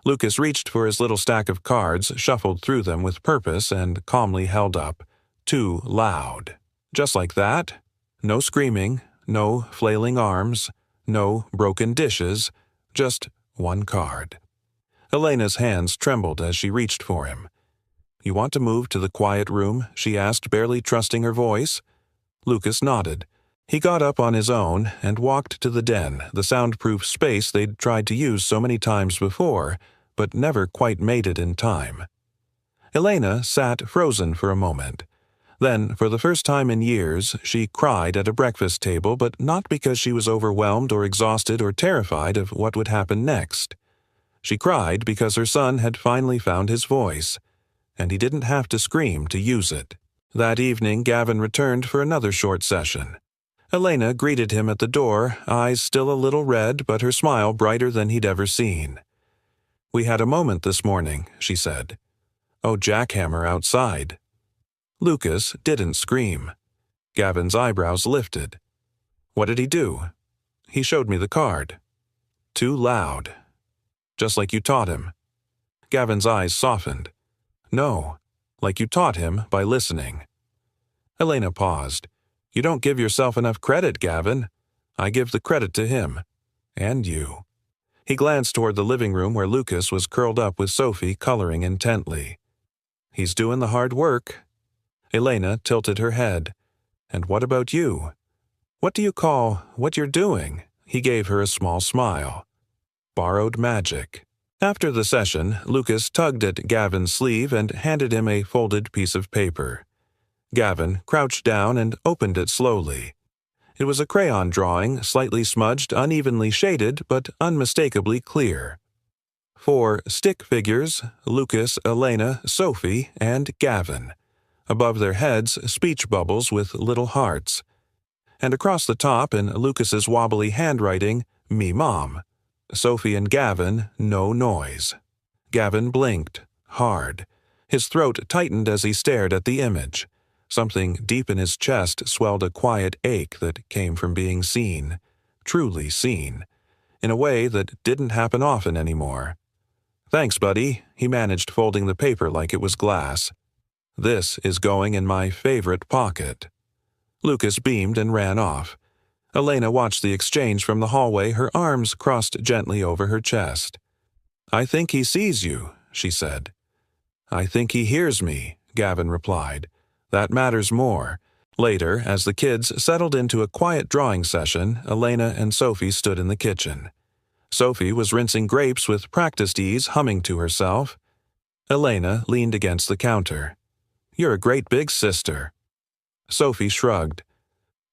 Lucas reached for his little stack of cards, shuffled through them with purpose, and calmly held up, "Too loud." Just like that. No screaming, no flailing arms, no broken dishes, just one card. Elena's hands trembled as she reached for him. "You want to move to the quiet room?" she asked, barely trusting her voice. Lucas nodded. He got up on his own and walked to the den, the soundproof space they'd tried to use so many times before, but never quite made it in time. Elena sat frozen for a moment. Then, for the first time in years, she cried at a breakfast table, but not because she was overwhelmed or exhausted or terrified of what would happen next. She cried because her son had finally found his voice, and he didn't have to scream to use it. That evening, Gavin returned for another short session. Elena greeted him at the door, eyes still a little red, but her smile brighter than he'd ever seen. "We had a moment this morning," she said. "Oh, jackhammer outside." Lucas didn't scream. Gavin's eyebrows lifted. "What did he do?" "He showed me the card." "Too loud." "Just like you taught him." Gavin's eyes softened. "No, like you taught him by listening." Elena paused. "You don't give yourself enough credit, Gavin. I give the credit to him. And you." He glanced toward the living room where Lucas was curled up with Sophie, coloring intently. "He's doing the hard work." Elena tilted her head. "And what about you? What do you call what you're doing?" He gave her a small smile. "Borrowed magic." After the session, Lucas tugged at Gavin's sleeve and handed him a folded piece of paper. Gavin crouched down and opened it slowly. It was a crayon drawing, slightly smudged, unevenly shaded, but unmistakably clear. 4 stick figures, Lucas, Elena, Sophie, and Gavin. Above their heads, speech bubbles with little hearts. And across the top, in Lucas's wobbly handwriting, Me Mom. Sophie and Gavin, no noise. Gavin blinked, hard. His throat tightened as he stared at the image. Something deep in his chest swelled a quiet ache that came from being seen, truly seen, in a way that didn't happen often anymore. "Thanks, buddy," he managed, folding the paper like it was glass. "This is going in my favorite pocket." Lucas beamed and ran off. Elena watched the exchange from the hallway, her arms crossed gently over her chest. "I think he sees you," she said. "I think he hears me," Gavin replied. "That matters more." Later, as the kids settled into a quiet drawing session, Elena and Sophie stood in the kitchen. Sophie was rinsing grapes with practiced ease, humming to herself. Elena leaned against the counter. "You're a great big sister." Sophie shrugged.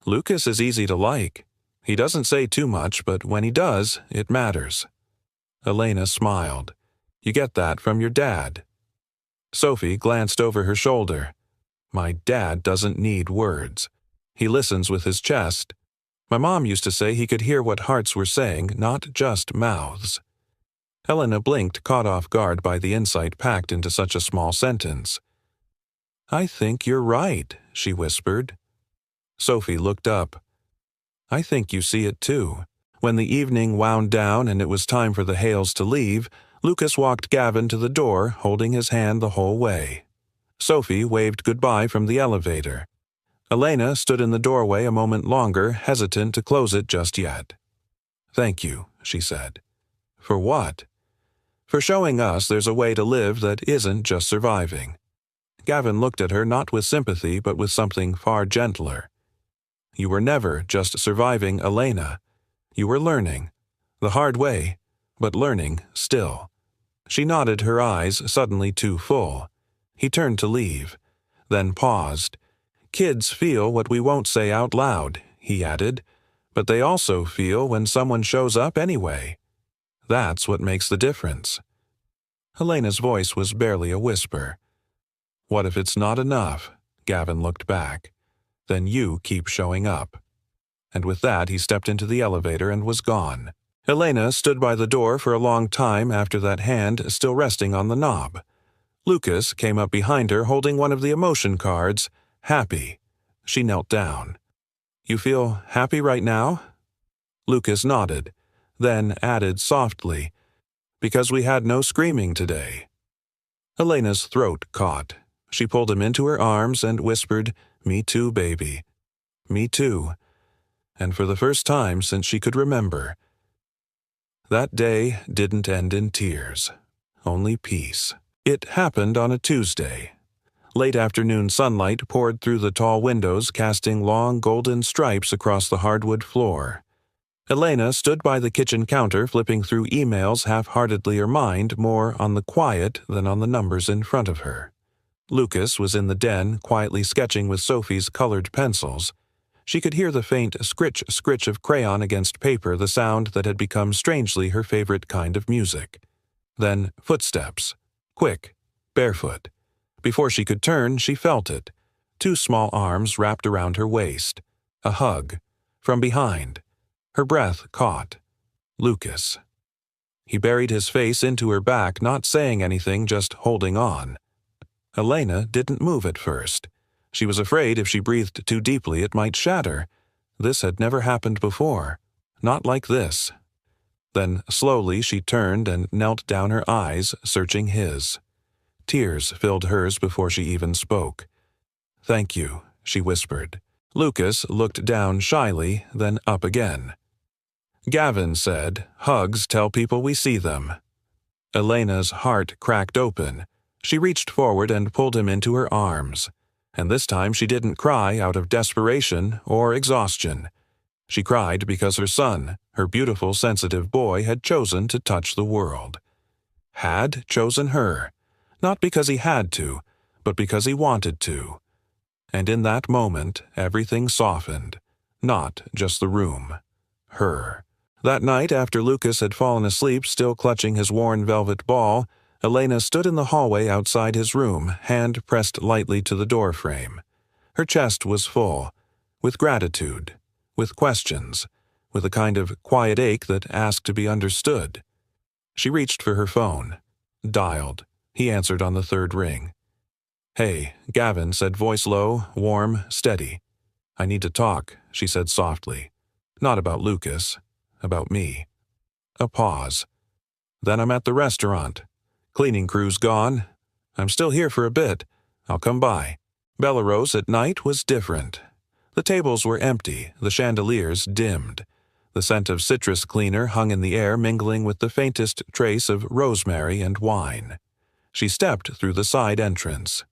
"Lucas is easy to like. He doesn't say too much, but when he does, it matters." Elena smiled. "You get that from your dad." Sophie glanced over her shoulder. "My dad doesn't need words. He listens with his chest. My mom used to say he could hear what hearts were saying, not just mouths." Elena blinked, caught off guard by the insight packed into such a small sentence. "I think you're right," she whispered. Sophie looked up. "I think you see it too." When the evening wound down and it was time for the Hales to leave, Lucas walked Gavin to the door, holding his hand the whole way. Sophie waved goodbye from the elevator. Elena stood in the doorway a moment longer, hesitant to close it just yet. "Thank you," she said. "For what?" "For showing us there's a way to live that isn't just surviving." Gavin looked at her not with sympathy but with something far gentler. "You were never just surviving, Elena. You were learning. The hard way, but learning still." She nodded, her eyes suddenly too full. He turned to leave, then paused. "Kids feel what we won't say out loud," he added, "but they also feel when someone shows up anyway. That's what makes the difference." Elena's voice was barely a whisper. "What if it's not enough?" Gavin looked back. "Then you keep showing up." And with that he stepped into the elevator and was gone. Elena stood by the door for a long time after that hand still resting on the knob. Lucas came up behind her holding one of the emotion cards, happy. She knelt down. "You feel happy right now?" Lucas nodded, then added softly, "Because we had no screaming today." Elena's throat caught. She pulled him into her arms and whispered, "Me too, baby. Me too." And for the first time since she could remember, that day didn't end in tears, only peace. It happened on a Tuesday. Late afternoon sunlight poured through the tall windows, casting long golden stripes across the hardwood floor. Elena stood by the kitchen counter flipping through emails, half-heartedly, her mind more on the quiet than on the numbers in front of her. Lucas was in the den, quietly sketching with Sophie's colored pencils. She could hear the faint scritch of crayon against paper, the sound that had become strangely her favorite kind of music. Then footsteps. Quick, barefoot. Before she could turn, she felt it. 2 small arms wrapped around her waist. A hug. From behind. Her breath caught. Lucas. He buried his face into her back, not saying anything, just holding on. Elena didn't move at first. She was afraid if she breathed too deeply it might shatter. This had never happened before. Not like this. Then slowly she turned and knelt down, her eyes searching his. Tears filled hers before she even spoke. "Thank you," she whispered. Lucas looked down shyly, then up again. Gavin said, "Hugs tell people we see them." Elena's heart cracked open. She reached forward and pulled him into her arms. And this time she didn't cry out of desperation or exhaustion. She cried because her son, her beautiful, sensitive boy, had chosen to touch the world. Had chosen her. Not because he had to, but because he wanted to. And in that moment, everything softened. Not just the room. Her. That night, after Lucas had fallen asleep still clutching his worn velvet ball, Elena stood in the hallway outside his room, hand pressed lightly to the door frame. Her chest was full, with gratitude, with questions, with a kind of quiet ache that asked to be understood. She reached for her phone. Dialed. He answered on the third ring. "Hey," Gavin said, voice low, warm, steady. "I need to talk," she said softly. "Not about Lucas. About me." A pause. "Then I'm at the restaurant. Cleaning crew's gone. I'm still here for a bit. I'll come by." Bellerose at night was different. The tables were empty, the chandeliers dimmed. The scent of citrus cleaner hung in the air, mingling with the faintest trace of rosemary and wine. She stepped through the side entrance.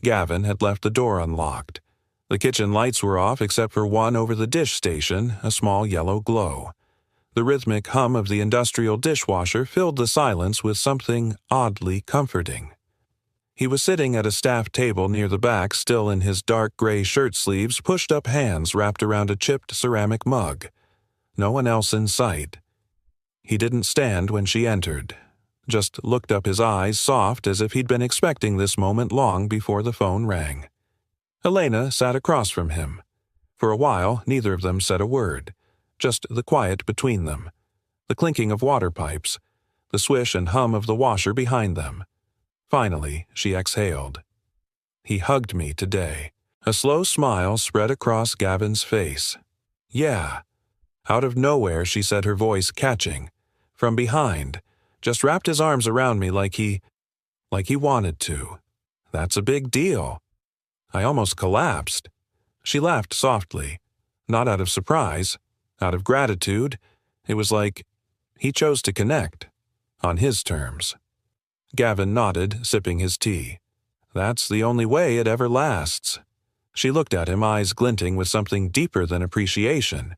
Gavin had left the door unlocked. The kitchen lights were off except for one over the dish station, a small yellow glow. The rhythmic hum of the industrial dishwasher filled the silence with something oddly comforting. He was sitting at a staff table near the back, still in his dark gray shirt sleeves, pushed-up hands wrapped around a chipped ceramic mug. No one else in sight. He didn't stand when she entered, just looked up, his eyes soft as if he'd been expecting this moment long before the phone rang. Elena sat across from him. For a while, neither of them said a word, just the quiet between them, the clinking of water pipes, the swish and hum of the washer behind them. Finally, she exhaled. "He hugged me today." A slow smile spread across Gavin's face. "Yeah." Out of nowhere, she said, her voice catching. From behind. Just wrapped his arms around me like he wanted to. That's a big deal. I almost collapsed. She laughed softly. Not out of surprise. Out of gratitude. It was like he chose to connect. On his terms. Gavin nodded, sipping his tea. That's the only way it ever lasts. She looked at him, eyes glinting with something deeper than appreciation.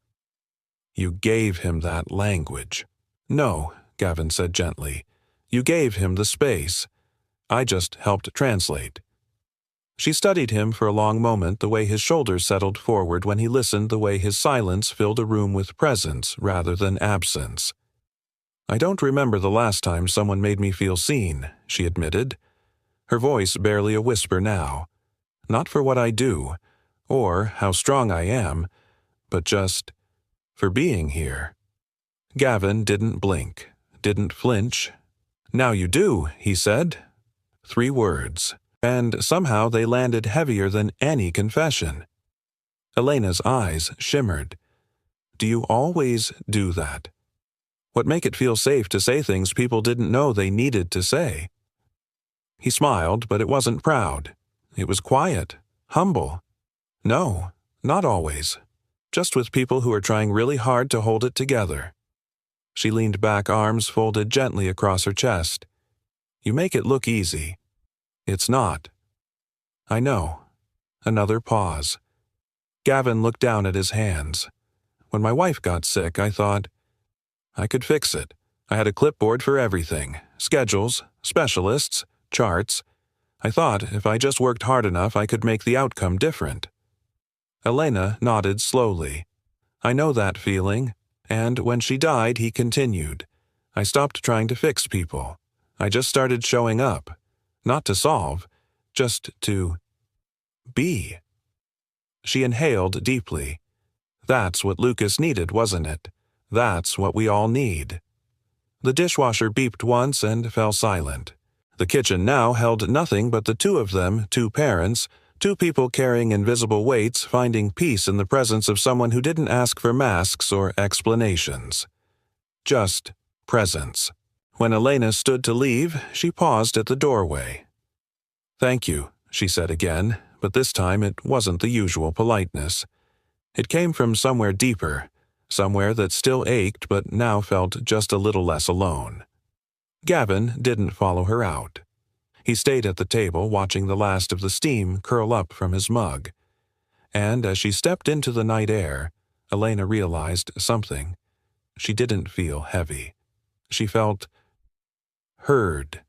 "You gave him that language." "No," Gavin said gently. "You gave him the space. I just helped translate." She studied him for a long moment, the way his shoulders settled forward when he listened, the way his silence filled a room with presence rather than absence. "I don't remember the last time someone made me feel seen," she admitted. Her voice barely a whisper now. "Not for what I do, or how strong I am, but just for being here." Gavin didn't blink, didn't flinch. "Now you do," he said. 3 words, and somehow they landed heavier than any confession. Elena's eyes shimmered. "Do you always do that? What make it feel safe to say things people didn't know they needed to say?" He smiled, but it wasn't proud. It was quiet, humble. "No, not always. Just with people who are trying really hard to hold it together." She leaned back, arms folded gently across her chest. "You make it look easy. It's not." "I know." Another pause. Gavin looked down at his hands. "When my wife got sick, I thought I could fix it. I had a clipboard for everything. Schedules, specialists, charts. I thought if I just worked hard enough, I could make the outcome different." Elena nodded slowly. "I know that feeling. And when she died," he continued, "I stopped trying to fix people. I just started showing up. Not to solve, just to be." She inhaled deeply. That's what Lucas needed, wasn't it? That's what we all need. The dishwasher beeped once and fell silent. The kitchen now held nothing but the two of them, 2 parents, 2 people carrying invisible weights, finding peace in the presence of someone who didn't ask for masks or explanations. Just presence. When Elena stood to leave, she paused at the doorway. "Thank you," she said again, but this time it wasn't the usual politeness. It came from somewhere deeper, somewhere that still ached but now felt just a little less alone. Gavin didn't follow her out. He stayed at the table, watching the last of the steam curl up from his mug. And as she stepped into the night air, Elena realized something. She didn't feel heavy. She felt heard.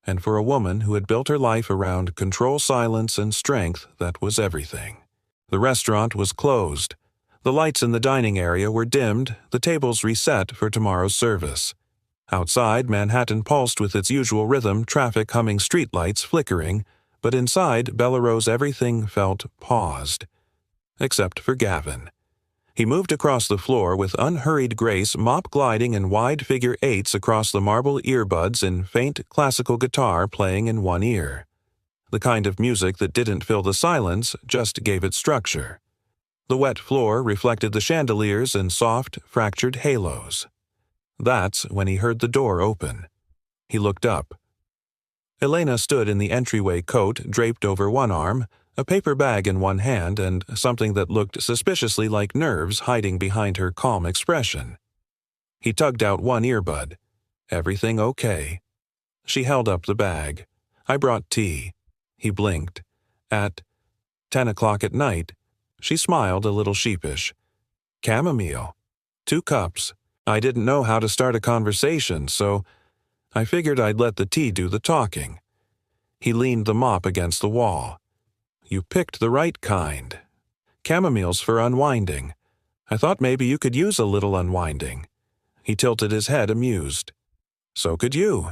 And for a woman who had built her life around control, silence, and strength, that was everything. The restaurant was closed. The lights in the dining area were dimmed, the tables reset for tomorrow's service. Outside, Manhattan pulsed with its usual rhythm, traffic humming, streetlights flickering, but inside, Bellerose everything felt paused. Except for Gavin. He moved across the floor with unhurried grace, mop gliding in wide figure eights across the marble earbuds in faint classical guitar playing in one ear. The kind of music that didn't fill the silence, just gave it structure. The wet floor reflected the chandeliers in soft, fractured halos. That's when he heard the door open. He looked up. Elena stood in the entryway, coat draped over one arm, a paper bag in one hand, and something that looked suspiciously like nerves hiding behind her calm expression. He tugged out one earbud. Everything okay? She held up the bag. I brought tea. He blinked. At 10 o'clock at night. She smiled a little sheepish. Chamomile. 2 cups. I didn't know how to start a conversation, so I figured I'd let the tea do the talking. He leaned the mop against the wall. You picked the right kind. Chamomile's for unwinding. I thought maybe you could use a little unwinding. He tilted his head, amused. So could you.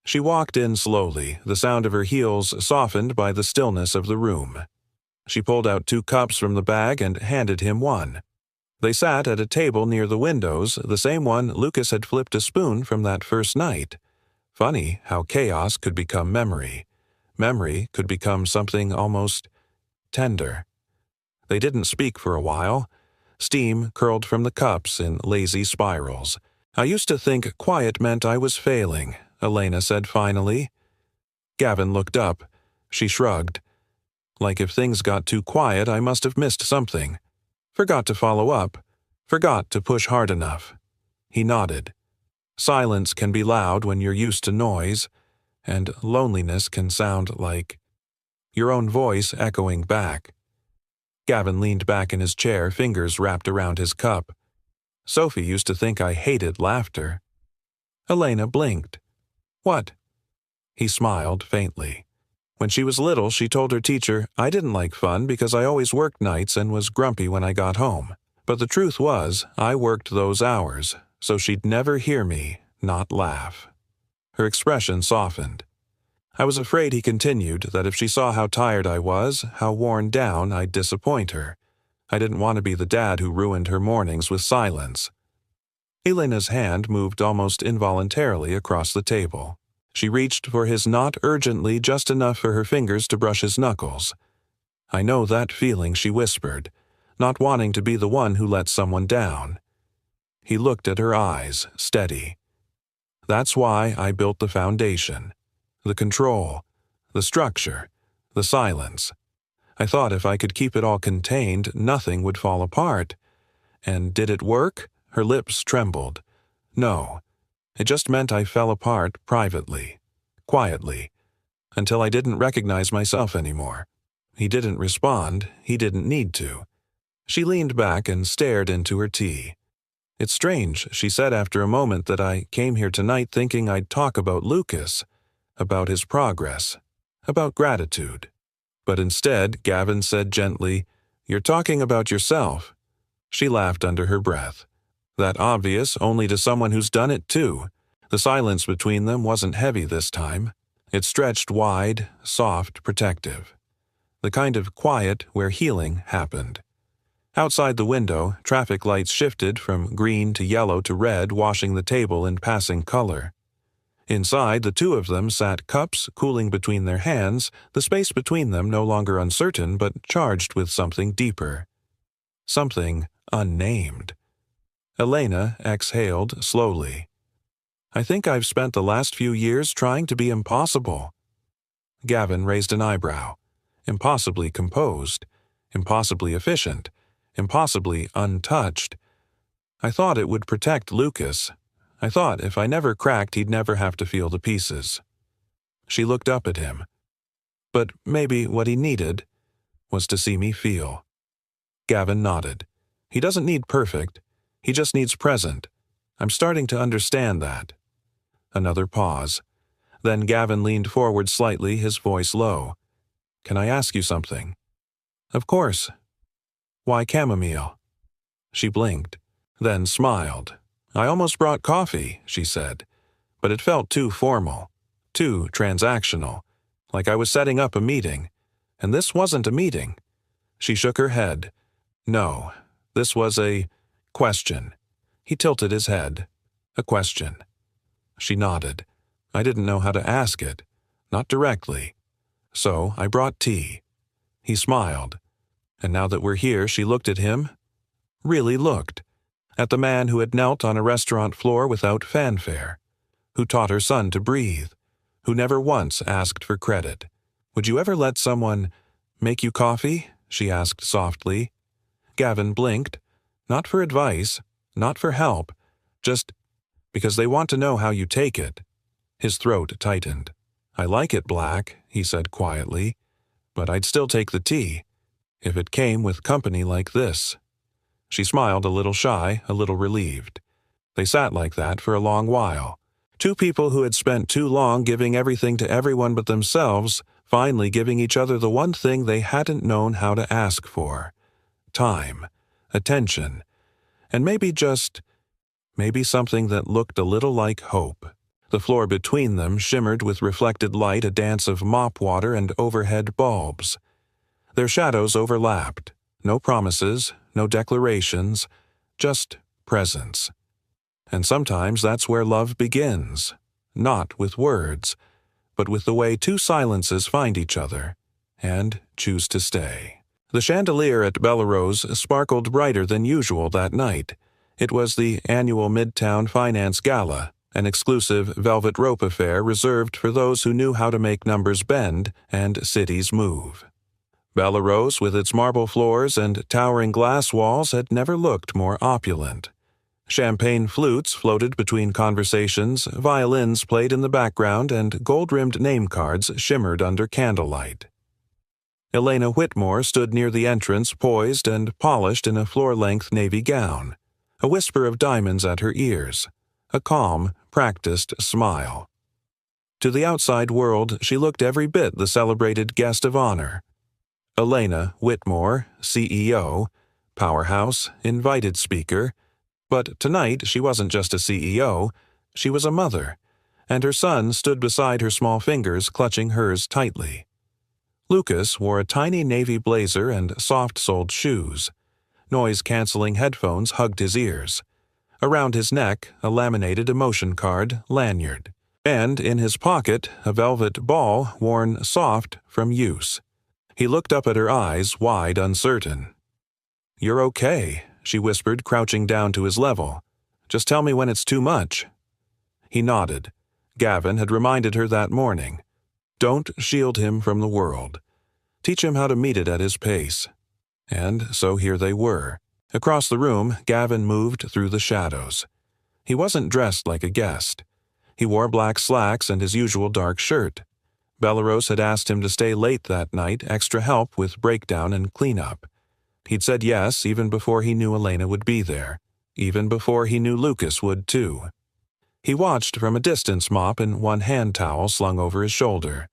She walked in slowly, the sound of her heels softened by the stillness of the room. She pulled out 2 cups from the bag and handed him one. They sat at a table near the windows, the same one Lucas had flipped a spoon from that first night. Funny how chaos could become memory. Memory could become something almost tender. They didn't speak for a while. Steam curled from the cups in lazy spirals. I used to think quiet meant I was failing, Elena said finally. Gavin looked up. She shrugged. Like if things got too quiet, I must have missed something. Forgot to follow up. Forgot to push hard enough. He nodded. Silence can be loud when you're used to noise, and loneliness can sound like your own voice echoing back. Gavin leaned back in his chair, fingers wrapped around his cup. Sophie used to think I hated laughter. Elena blinked. What? He smiled faintly. When she was little, she told her teacher, I didn't like fun because I always worked nights and was grumpy when I got home. But the truth was, I worked those hours, so she'd never hear me not laugh. Her expression softened. I was afraid, he continued, that if she saw how tired I was, how worn down, I'd disappoint her. I didn't want to be the dad who ruined her mornings with silence. Elena's hand moved almost involuntarily across the table. She reached for his knot urgently, just enough for her fingers to brush his knuckles. I know that feeling, she whispered, not wanting to be the one who let someone down. He looked at her eyes, steady. That's why I built the foundation. The control, the structure, the silence. I thought if I could keep it all contained, nothing would fall apart. And did it work? Her lips trembled. No. It just meant I fell apart privately, quietly, until I didn't recognize myself anymore. He didn't respond. He didn't need to. She leaned back and stared into her tea. It's strange, she said after a moment, that I came here tonight thinking I'd talk about Lucas, about his progress, about gratitude. But instead, Gavin said gently, You're talking about yourself. She laughed under her breath. That obvious only to someone who's done it too. The silence between them wasn't heavy this time. It stretched wide, soft, protective. The kind of quiet where healing happened. Outside the window, traffic lights shifted from green to yellow to red, washing the table in passing color. Inside, the two of them sat, cups cooling between their hands, the space between them no longer uncertain but charged with something deeper. Something unnamed. Elena exhaled slowly. I think I've spent the last few years trying to be impossible. Gavin raised an eyebrow. Impossibly composed. Impossibly efficient. Impossibly untouched. I thought it would protect Lucas. I thought if I never cracked, he'd never have to feel the pieces. She looked up at him. But maybe what he needed was to see me feel. Gavin nodded. He doesn't need perfect. He just needs present. I'm starting to understand that. Another pause. Then Gavin leaned forward slightly, his voice low. "Can I ask you something?" "Of course." "Why chamomile?" She blinked, then smiled. "I almost brought coffee," she said, but it felt too formal, too transactional, like I was setting up a meeting. And this wasn't a meeting. She shook her head. No, this was a question. He tilted his head. A question. She nodded. I didn't know how to ask it. Not directly. So I brought tea. He smiled. And now that we're here, she looked at him. Really looked. At the man who had knelt on a restaurant floor without fanfare. Who taught her son to breathe. Who never once asked for credit. "Would you ever let someone make you coffee?" she asked softly. Gavin blinked. Not for advice, not for help, just because they want to know how you take it. His throat tightened. "I like it black," he said quietly, "but I'd still take the tea, if it came with company like this." She smiled, a little shy, a little relieved. They sat like that for a long while. Two people who had spent too long giving everything to everyone but themselves, finally giving each other the one thing they hadn't known how to ask for. Time, attention, and maybe something that looked a little like hope. The floor between them shimmered with reflected light, a dance of mop water and overhead bulbs. Their shadows overlapped. No promises, no declarations, just presence. And sometimes that's where love begins, not with words, but with the way two silences find each other and choose to stay. The chandelier at Bellerose sparkled brighter than usual that night. It was the annual Midtown Finance Gala, an exclusive velvet rope affair reserved for those who knew how to make numbers bend and cities move. Bellerose, with its marble floors and towering glass walls, had never looked more opulent. Champagne flutes floated between conversations, violins played in the background, and gold-rimmed name cards shimmered under candlelight. Elena Whitmore stood near the entrance, poised and polished in a floor-length navy gown, a whisper of diamonds at her ears, a calm, practiced smile. To the outside world, she looked every bit the celebrated guest of honor. Elena Whitmore, CEO, powerhouse, invited speaker. But tonight she wasn't just a CEO, she was a mother, and her son stood beside her, small fingers clutching hers tightly. Lucas wore a tiny navy blazer and soft-soled shoes. Noise-canceling headphones hugged his ears. Around his neck, a laminated emotion card lanyard. And in his pocket, a velvet ball worn soft from use. He looked up at her eyes, wide, uncertain. "You're okay," she whispered, crouching down to his level. "Just tell me when it's too much." He nodded. Gavin had reminded her that morning. Don't shield him from the world. Teach him how to meet it at his pace. And so here they were. Across the room, Gavin moved through the shadows. He wasn't dressed like a guest. He wore black slacks and his usual dark shirt. Bellerose had asked him to stay late that night, extra help with breakdown and cleanup. He'd said yes even before he knew Elena would be there, even before he knew Lucas would too. He watched from a distance, mop and one hand towel slung over his shoulder.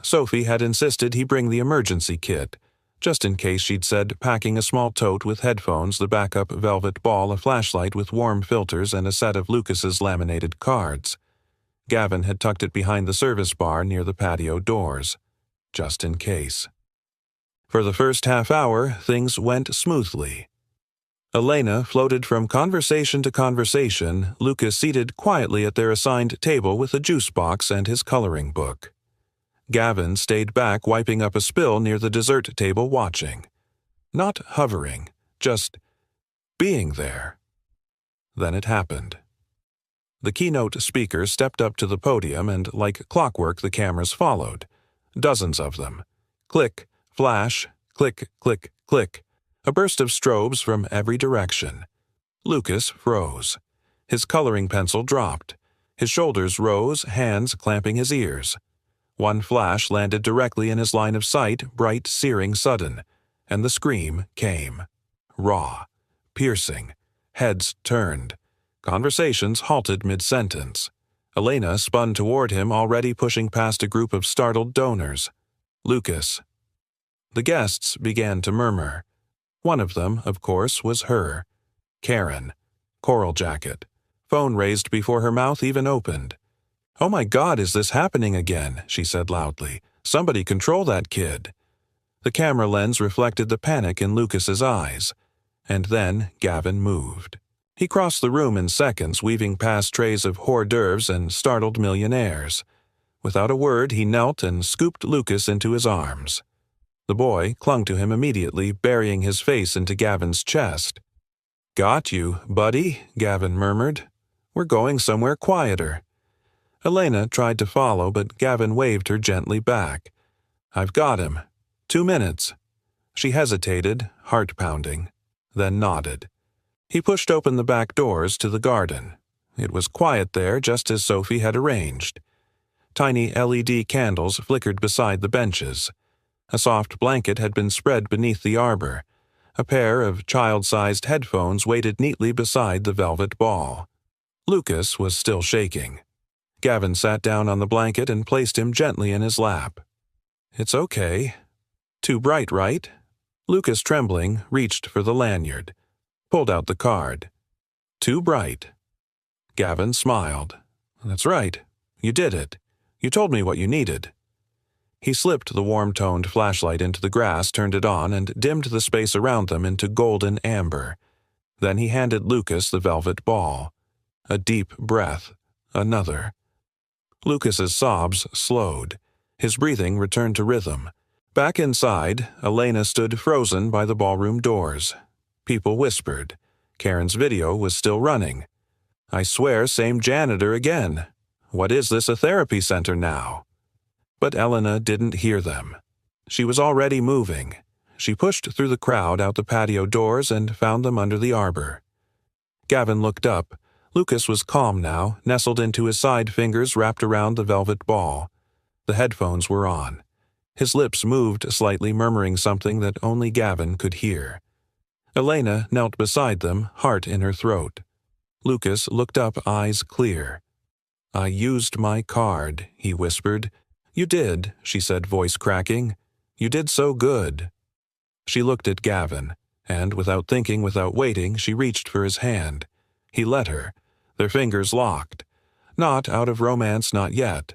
Sophie had insisted he bring the emergency kit, just in case, she'd said, packing a small tote with headphones, the backup velvet ball, a flashlight with warm filters, and a set of Lucas's laminated cards. Gavin had tucked it behind the service bar near the patio doors, just in case. For the first half hour, things went smoothly. Elena floated from conversation to conversation, Lucas seated quietly at their assigned table with a juice box and his coloring book. Gavin stayed back, wiping up a spill near the dessert table, watching. Not hovering, just being there. Then it happened. The keynote speaker stepped up to the podium and, like clockwork, the cameras followed. Dozens of them. Click, flash, click, click, click. A burst of strobes from every direction. Lucas froze. His coloring pencil dropped. His shoulders rose, hands clamping his ears. One flash landed directly in his line of sight, bright, searing, sudden, and the scream came. Raw, piercing. Heads turned. Conversations halted mid-sentence. Elena spun toward him, already pushing past a group of startled donors. Lucas. The guests began to murmur. One of them, of course, was her. Karen. Coral jacket. Phone raised before her mouth even opened. "Oh my God, is this happening again?" she said loudly. "Somebody control that kid." The camera lens reflected the panic in Lucas's eyes. And then Gavin moved. He crossed the room in seconds, weaving past trays of hors d'oeuvres and startled millionaires. Without a word, he knelt and scooped Lucas into his arms. The boy clung to him immediately, burying his face into Gavin's chest. "Got you, buddy," Gavin murmured. "We're going somewhere quieter." Elena tried to follow, but Gavin waved her gently back. "I've got him. 2 minutes." She hesitated, heart pounding, then nodded. He pushed open the back doors to the garden. It was quiet there, just as Sophie had arranged. Tiny LED candles flickered beside the benches. A soft blanket had been spread beneath the arbor. A pair of child-sized headphones waited neatly beside the velvet ball. Lucas was still shaking. Gavin sat down on the blanket and placed him gently in his lap. "It's okay. Too bright, right?" Lucas, trembling, reached for the lanyard, pulled out the card. "Too bright." Gavin smiled. "That's right. You did it. You told me what you needed." He slipped the warm-toned flashlight into the grass, turned it on, and dimmed the space around them into golden amber. Then he handed Lucas the velvet ball. A deep breath. Another. Lucas's sobs slowed. His breathing returned to rhythm. Back inside, Elena stood frozen by the ballroom doors. People whispered. Karen's video was still running. "I swear, same janitor again. What is this, a therapy center now?" But Elena didn't hear them. She was already moving. She pushed through the crowd out the patio doors and found them under the arbor. Gavin looked up. Lucas was calm now, nestled into his side, fingers wrapped around the velvet ball. The headphones were on. His lips moved slightly, murmuring something that only Gavin could hear. Elena knelt beside them, heart in her throat. Lucas looked up, eyes clear. "I used my card," he whispered. "You did," she said, voice cracking. "You did so good." She looked at Gavin, and without thinking, without waiting, she reached for his hand. He let her. Their fingers locked. Not out of romance, not yet,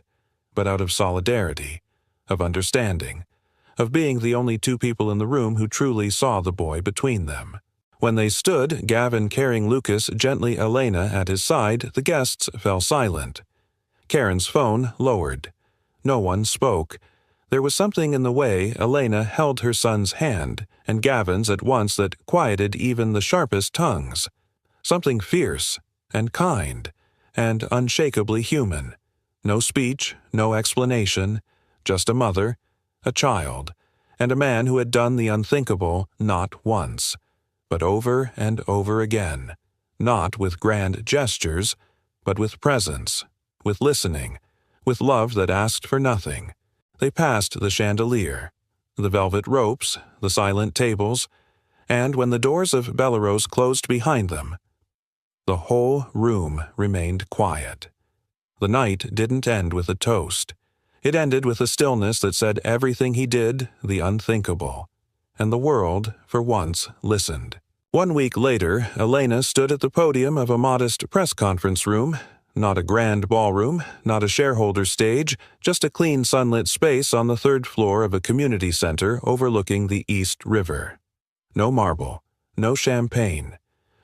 but out of solidarity, of understanding, of being the only two people in the room who truly saw the boy between them. When they stood, Gavin carrying Lucas, gently Elena at his side, the guests fell silent. Karen's phone lowered. No one spoke. There was something in the way Elena held her son's hand, and Gavin's at once, that quieted even the sharpest tongues. Something fierce, and kind, and unshakably human. No speech, no explanation, just a mother, a child, and a man who had done the unthinkable not once, but over and over again, not with grand gestures, but with presence, with listening, with love that asked for nothing. They passed the chandelier, the velvet ropes, the silent tables, and when the doors of Bellerose closed behind them, the whole room remained quiet. The night didn't end with a toast. It ended with a stillness that said everything he did, the unthinkable. And the world, for once, listened. 1 week later, Elena stood at the podium of a modest press conference room. Not a grand ballroom, not a shareholder stage, just a clean sunlit space on the 3rd floor of a community center overlooking the East River. No marble, no champagne.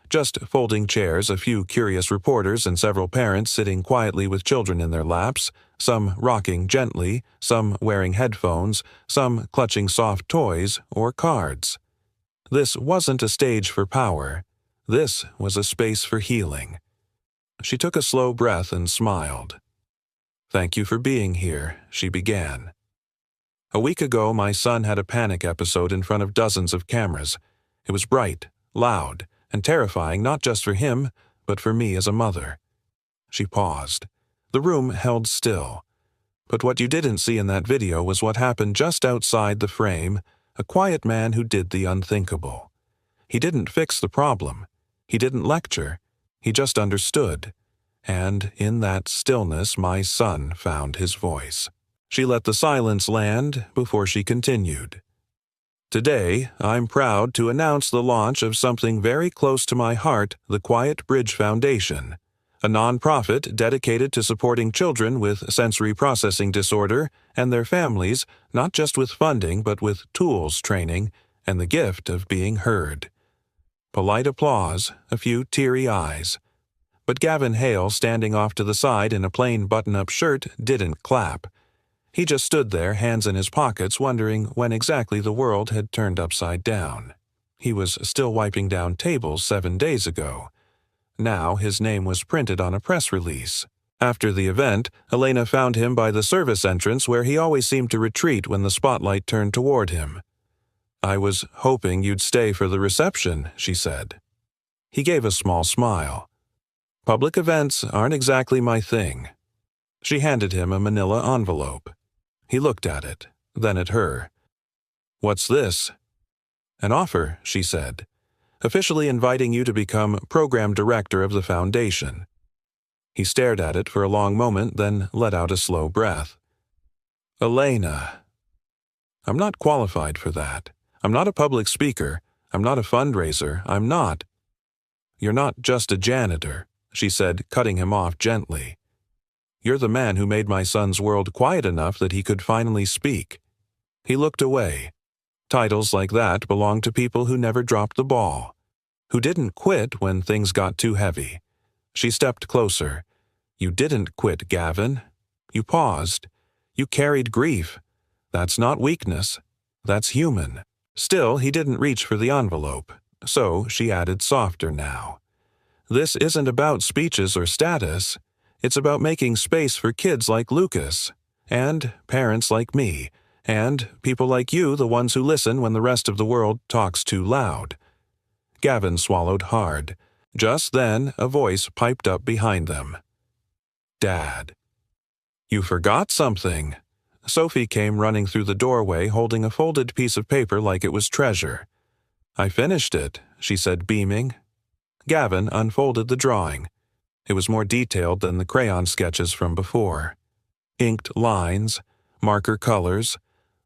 Just folding chairs, a few curious reporters and several parents sitting quietly with children in their laps, some rocking gently, some wearing headphones, some clutching soft toys or cards. This wasn't a stage for power. This was a space for healing. She took a slow breath and smiled. "Thank you for being here," she began. "A week ago, my son had a panic episode in front of dozens of cameras. It was bright, loud, and terrifying, not just for him, but for me as a mother." She paused. The room held still. But what you didn't see in that video was what happened just outside the frame, a quiet man who did the unthinkable. He didn't fix the problem. He didn't lecture. He just understood. and in that stillness my son found his voice. She let the silence land before she continued. Today, I'm proud to announce the launch of something very close to my heart, the Quiet Bridge Foundation, a nonprofit dedicated to supporting children with sensory processing disorder and their families, not just with funding but with tools, training, and the gift of being heard. Polite applause, a few teary eyes. But Gavin Hale, standing off to the side in a plain button-up shirt, didn't clap. He just stood there, hands in his pockets, wondering when exactly the world had turned upside down. He was still wiping down tables 7 days ago. Now his name was printed on a press release. After the event, Elena found him by the service entrance where he always seemed to retreat when the spotlight turned toward him. "I was hoping you'd stay for the reception," she said. He gave a small smile. "Public events aren't exactly my thing." She handed him a manila envelope. He looked at it, then at her. "What's this?" "An offer," she said, "officially inviting you to become program director of the foundation." He stared at it for a long moment, then let out a slow breath. "Elena, I'm not qualified for that. I'm not a public speaker. I'm not a fundraiser. I'm not." "You're not just a janitor," she said, cutting him off gently. "You're the man who made my son's world quiet enough that he could finally speak." He looked away. Titles like that belong to people who never dropped the ball, who didn't quit when things got too heavy. She stepped closer. "You didn't quit, Gavin. You paused. You carried grief. That's not weakness. That's human." Still, he didn't reach for the envelope, so she added softer now. "This isn't about speeches or status. It's about making space for kids like Lucas, and parents like me, and people like you, the ones who listen when the rest of the world talks too loud." Gavin swallowed hard. Just then, a voice piped up behind them. "Dad." "You forgot something." Sophie came running through the doorway holding a folded piece of paper like it was treasure. "I finished it," she said, beaming. Gavin unfolded the drawing. It was more detailed than the crayon sketches from before. Inked lines, marker colors,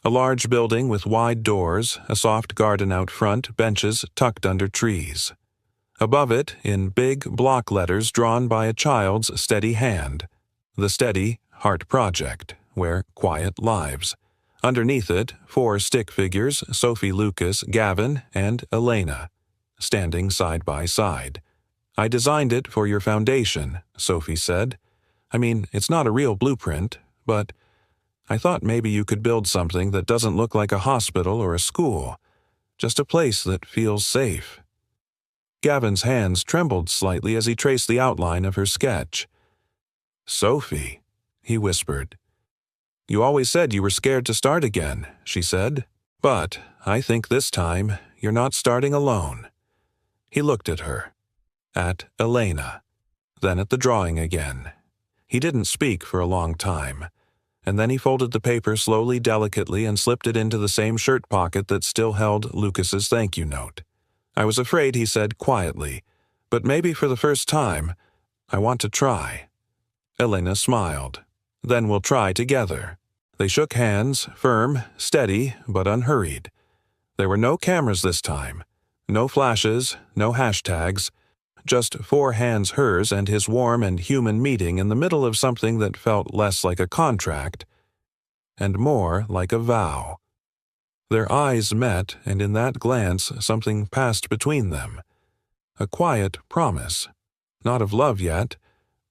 a large building with wide doors, a soft garden out front, benches tucked under trees. Above it, in big block letters drawn by a child's steady hand, the steady Heart Project, where quiet lives. Underneath it, 4 stick figures, Sophie, Lucas, Gavin, and Elena, standing side by side. "I designed it for your foundation," Sophie said. "I mean, it's not a real blueprint, but I thought maybe you could build something that doesn't look like a hospital or a school, just a place that feels safe." Gavin's hands trembled slightly as he traced the outline of her sketch. "Sophie," he whispered. "You always said you were scared to start again," she said. "But I think this time you're not starting alone." He looked at her, at Elena, then at the drawing again. He didn't speak for a long time, and then he folded the paper slowly, delicately, and slipped it into the same shirt pocket that still held Lucas's thank you note. "I was afraid," he said quietly, "but maybe for the first time, I want to try." Elena smiled. "Then we'll try together." They shook hands, firm, steady, but unhurried. There were no cameras this time, no flashes, no hashtags, just 4 hands hers and his warm and human meeting in the middle of something that felt less like a contract and more like a vow. Their eyes met, and in that glance something passed between them. A quiet promise, not of love yet,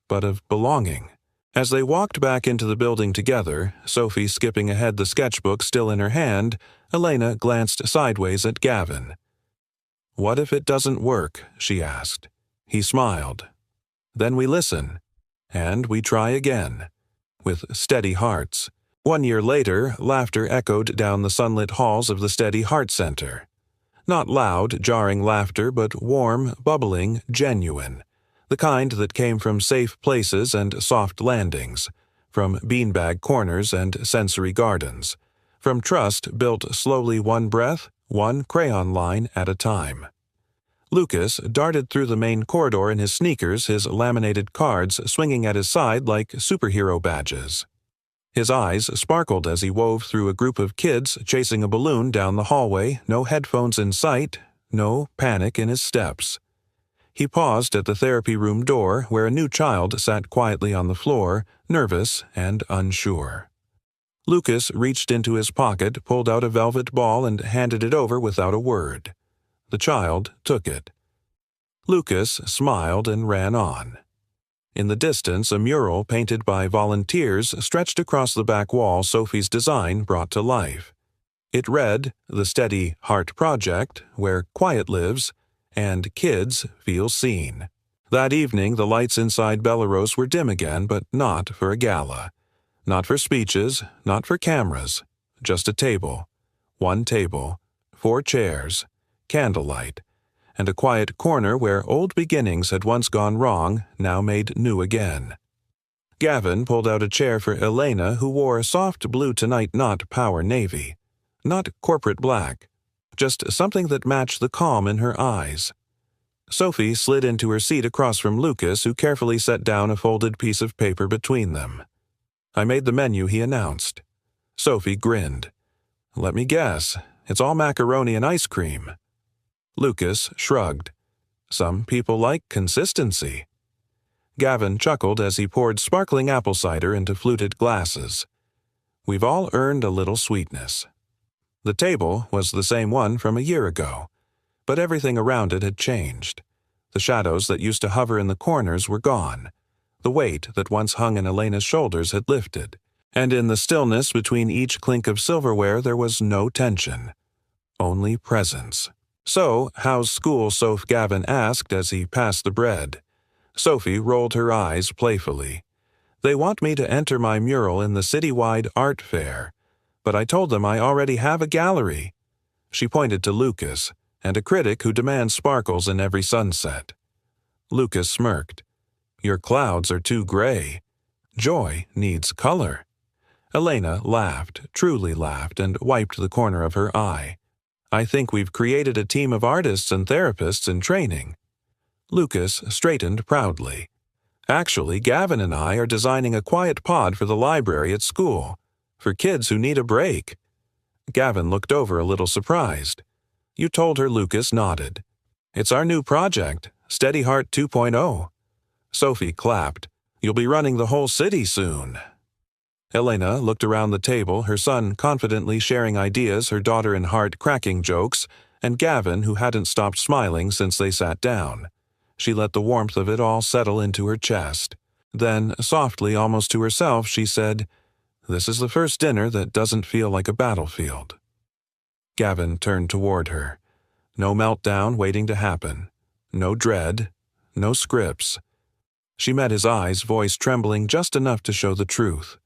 but of belonging. As they walked back into the building together, Sophie skipping ahead, the sketchbook still in her hand, Elena glanced sideways at Gavin. "What if it doesn't work?" she asked. He smiled. "Then we listen, and we try again, with steady hearts." 1 year later, laughter echoed down the sunlit halls of the Steady Heart Center. Not loud, jarring laughter, but warm, bubbling, genuine. The kind that came from safe places and soft landings, from beanbag corners and sensory gardens, from trust built slowly, one breath, one crayon line at a time. Lucas darted through the main corridor in his sneakers, his laminated cards swinging at his side like superhero badges. His eyes sparkled as he wove through a group of kids chasing a balloon down the hallway, no headphones in sight, no panic in his steps. He paused at the therapy room door where a new child sat quietly on the floor, nervous and unsure. Lucas reached into his pocket, pulled out a velvet ball, and handed it over without a word. The child took it. Lucas smiled and ran on. In the distance, a mural painted by volunteers stretched across the back wall Sophie's design brought to life. It read, "The Steady Heart Project, where quiet lives, and kids feel seen." That evening, the lights inside Bellerose were dim again, but not for a gala. Not for speeches, not for cameras. Just a table. One table. 4 chairs. Candlelight. And a quiet corner where old beginnings had once gone wrong, now made new again. Gavin pulled out a chair for Elena, who wore a soft blue tonight, not power navy. Not corporate black. Just something that matched the calm in her eyes. Sophie slid into her seat across from Lucas, who carefully set down a folded piece of paper between them. "I made the menu," he announced. Sophie grinned. "Let me guess, it's all macaroni and ice cream." Lucas shrugged. "Some people like consistency." Gavin chuckled as he poured sparkling apple cider into fluted glasses. "We've all earned a little sweetness." The table was the same one from a year ago, but everything around it had changed. The shadows that used to hover in the corners were gone. The weight that once hung in Elena's shoulders had lifted, and in the stillness between each clink of silverware there was no tension. Only presence. "So, how's school?" Soph Gavin asked as he passed the bread. Sophie rolled her eyes playfully. "They want me to enter my mural in the citywide art fair, but I told them I already have a gallery." She pointed to Lucas, and a critic who demands sparkles in every sunset. Lucas smirked. "Your clouds are too gray. Joy needs color." Elena laughed, truly laughed, and wiped the corner of her eye. "I think we've created a team of artists and therapists in training." Lucas straightened proudly. "Actually, Gavin and I are designing a quiet pod for the library at school, for kids who need a break." Gavin looked over a little surprised. "You told her?" Lucas nodded. "It's our new project, Steady Heart 2.0. Sophie clapped. "You'll be running the whole city soon." Elena looked around the table, her son confidently sharing ideas, her daughter in heart cracking jokes, and Gavin, who hadn't stopped smiling since they sat down. She let the warmth of it all settle into her chest. Then, softly, almost to herself, she said, "This is the first dinner that doesn't feel like a battlefield." Gavin turned toward her. No meltdown waiting to happen. No dread. No scripts. She met his eyes, voice trembling just enough to show the truth.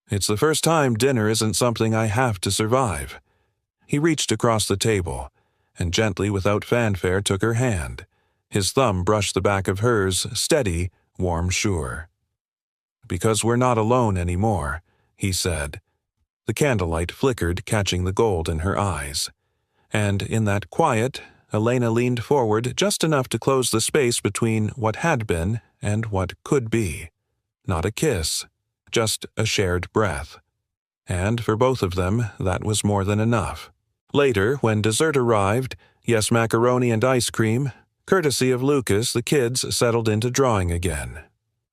"It's the first time dinner isn't something I have to survive." He reached across the table, and gently, without fanfare, took her hand. His thumb brushed the back of hers, steady, warm, sure. "Because we're not alone anymore," he said. The candlelight flickered, catching the gold in her eyes. And in that quiet, Elena leaned forward just enough to close the space between what had been and what could be. Not a kiss, just a shared breath. And for both of them, that was more than enough. Later, when dessert arrived, yes, macaroni and ice cream, courtesy of Lucas, the kids settled into drawing again.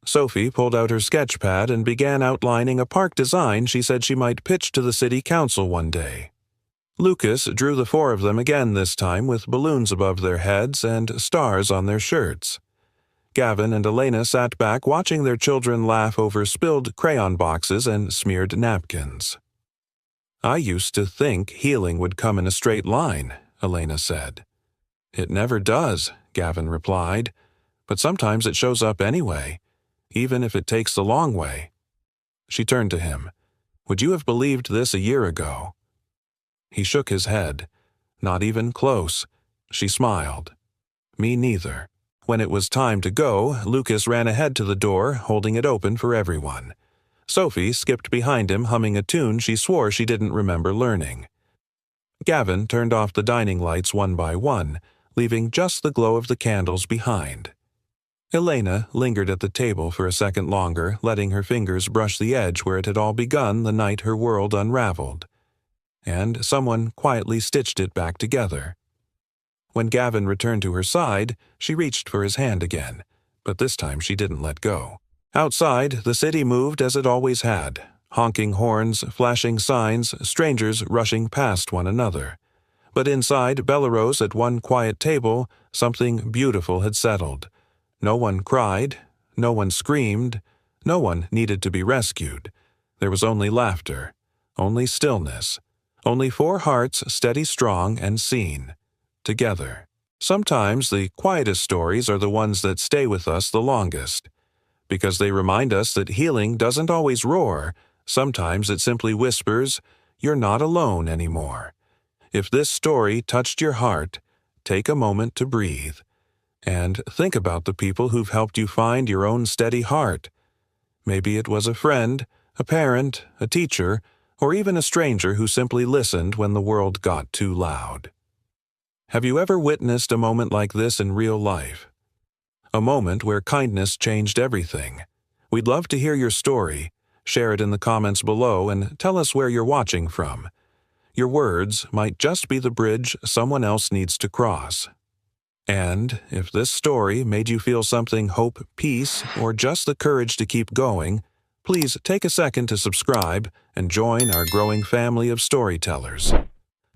Sophie pulled out her sketch pad and began outlining a park design she said she might pitch to the city council one day. Lucas drew the 4 of them again this time with balloons above their heads and stars on their shirts. Gavin and Elena sat back watching their children laugh over spilled crayon boxes and smeared napkins. "I used to think healing would come in a straight line," Elena said. "It never does," Gavin replied, "but sometimes it shows up anyway, even if it takes the long way." She turned to him. "Would you have believed this a year ago?" He shook his head. "Not even close." She smiled. "Me neither." When it was time to go, Lucas ran ahead to the door, holding it open for everyone. Sophie skipped behind him, humming a tune she swore she didn't remember learning. Gavin turned off the dining lights one by one, leaving just the glow of the candles behind. Elena lingered at the table for a second longer, letting her fingers brush the edge where it had all begun the night her world unraveled. And someone quietly stitched it back together. When Gavin returned to her side, she reached for his hand again, but this time she didn't let go. Outside, the city moved as it always had, honking horns, flashing signs, strangers rushing past one another. But inside Bellerose at one quiet table, something beautiful had settled. No one cried, no one screamed, no one needed to be rescued. There was only laughter, only stillness, only 4 hearts steady strong and seen, together. Sometimes the quietest stories are the ones that stay with us the longest, because they remind us that healing doesn't always roar. Sometimes it simply whispers, "You're not alone anymore." If this story touched your heart, take a moment to breathe. And think about the people who've helped you find your own steady heart. Maybe it was a friend, a parent, a teacher, or even a stranger who simply listened when the world got too loud. Have you ever witnessed a moment like this in real life? A moment where kindness changed everything? We'd love to hear your story. Share it in the comments below and tell us where you're watching from. Your words might just be the bridge someone else needs to cross. And if this story made you feel something hope, peace, or just the courage to keep going, please take a second to subscribe and join our growing family of storytellers.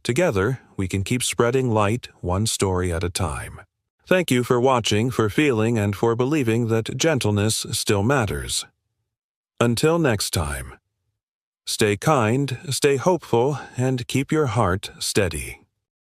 Together, we can keep spreading light one story at a time. Thank you for watching, for feeling, and for believing that gentleness still matters. Until next time, stay kind, stay hopeful, and keep your heart steady.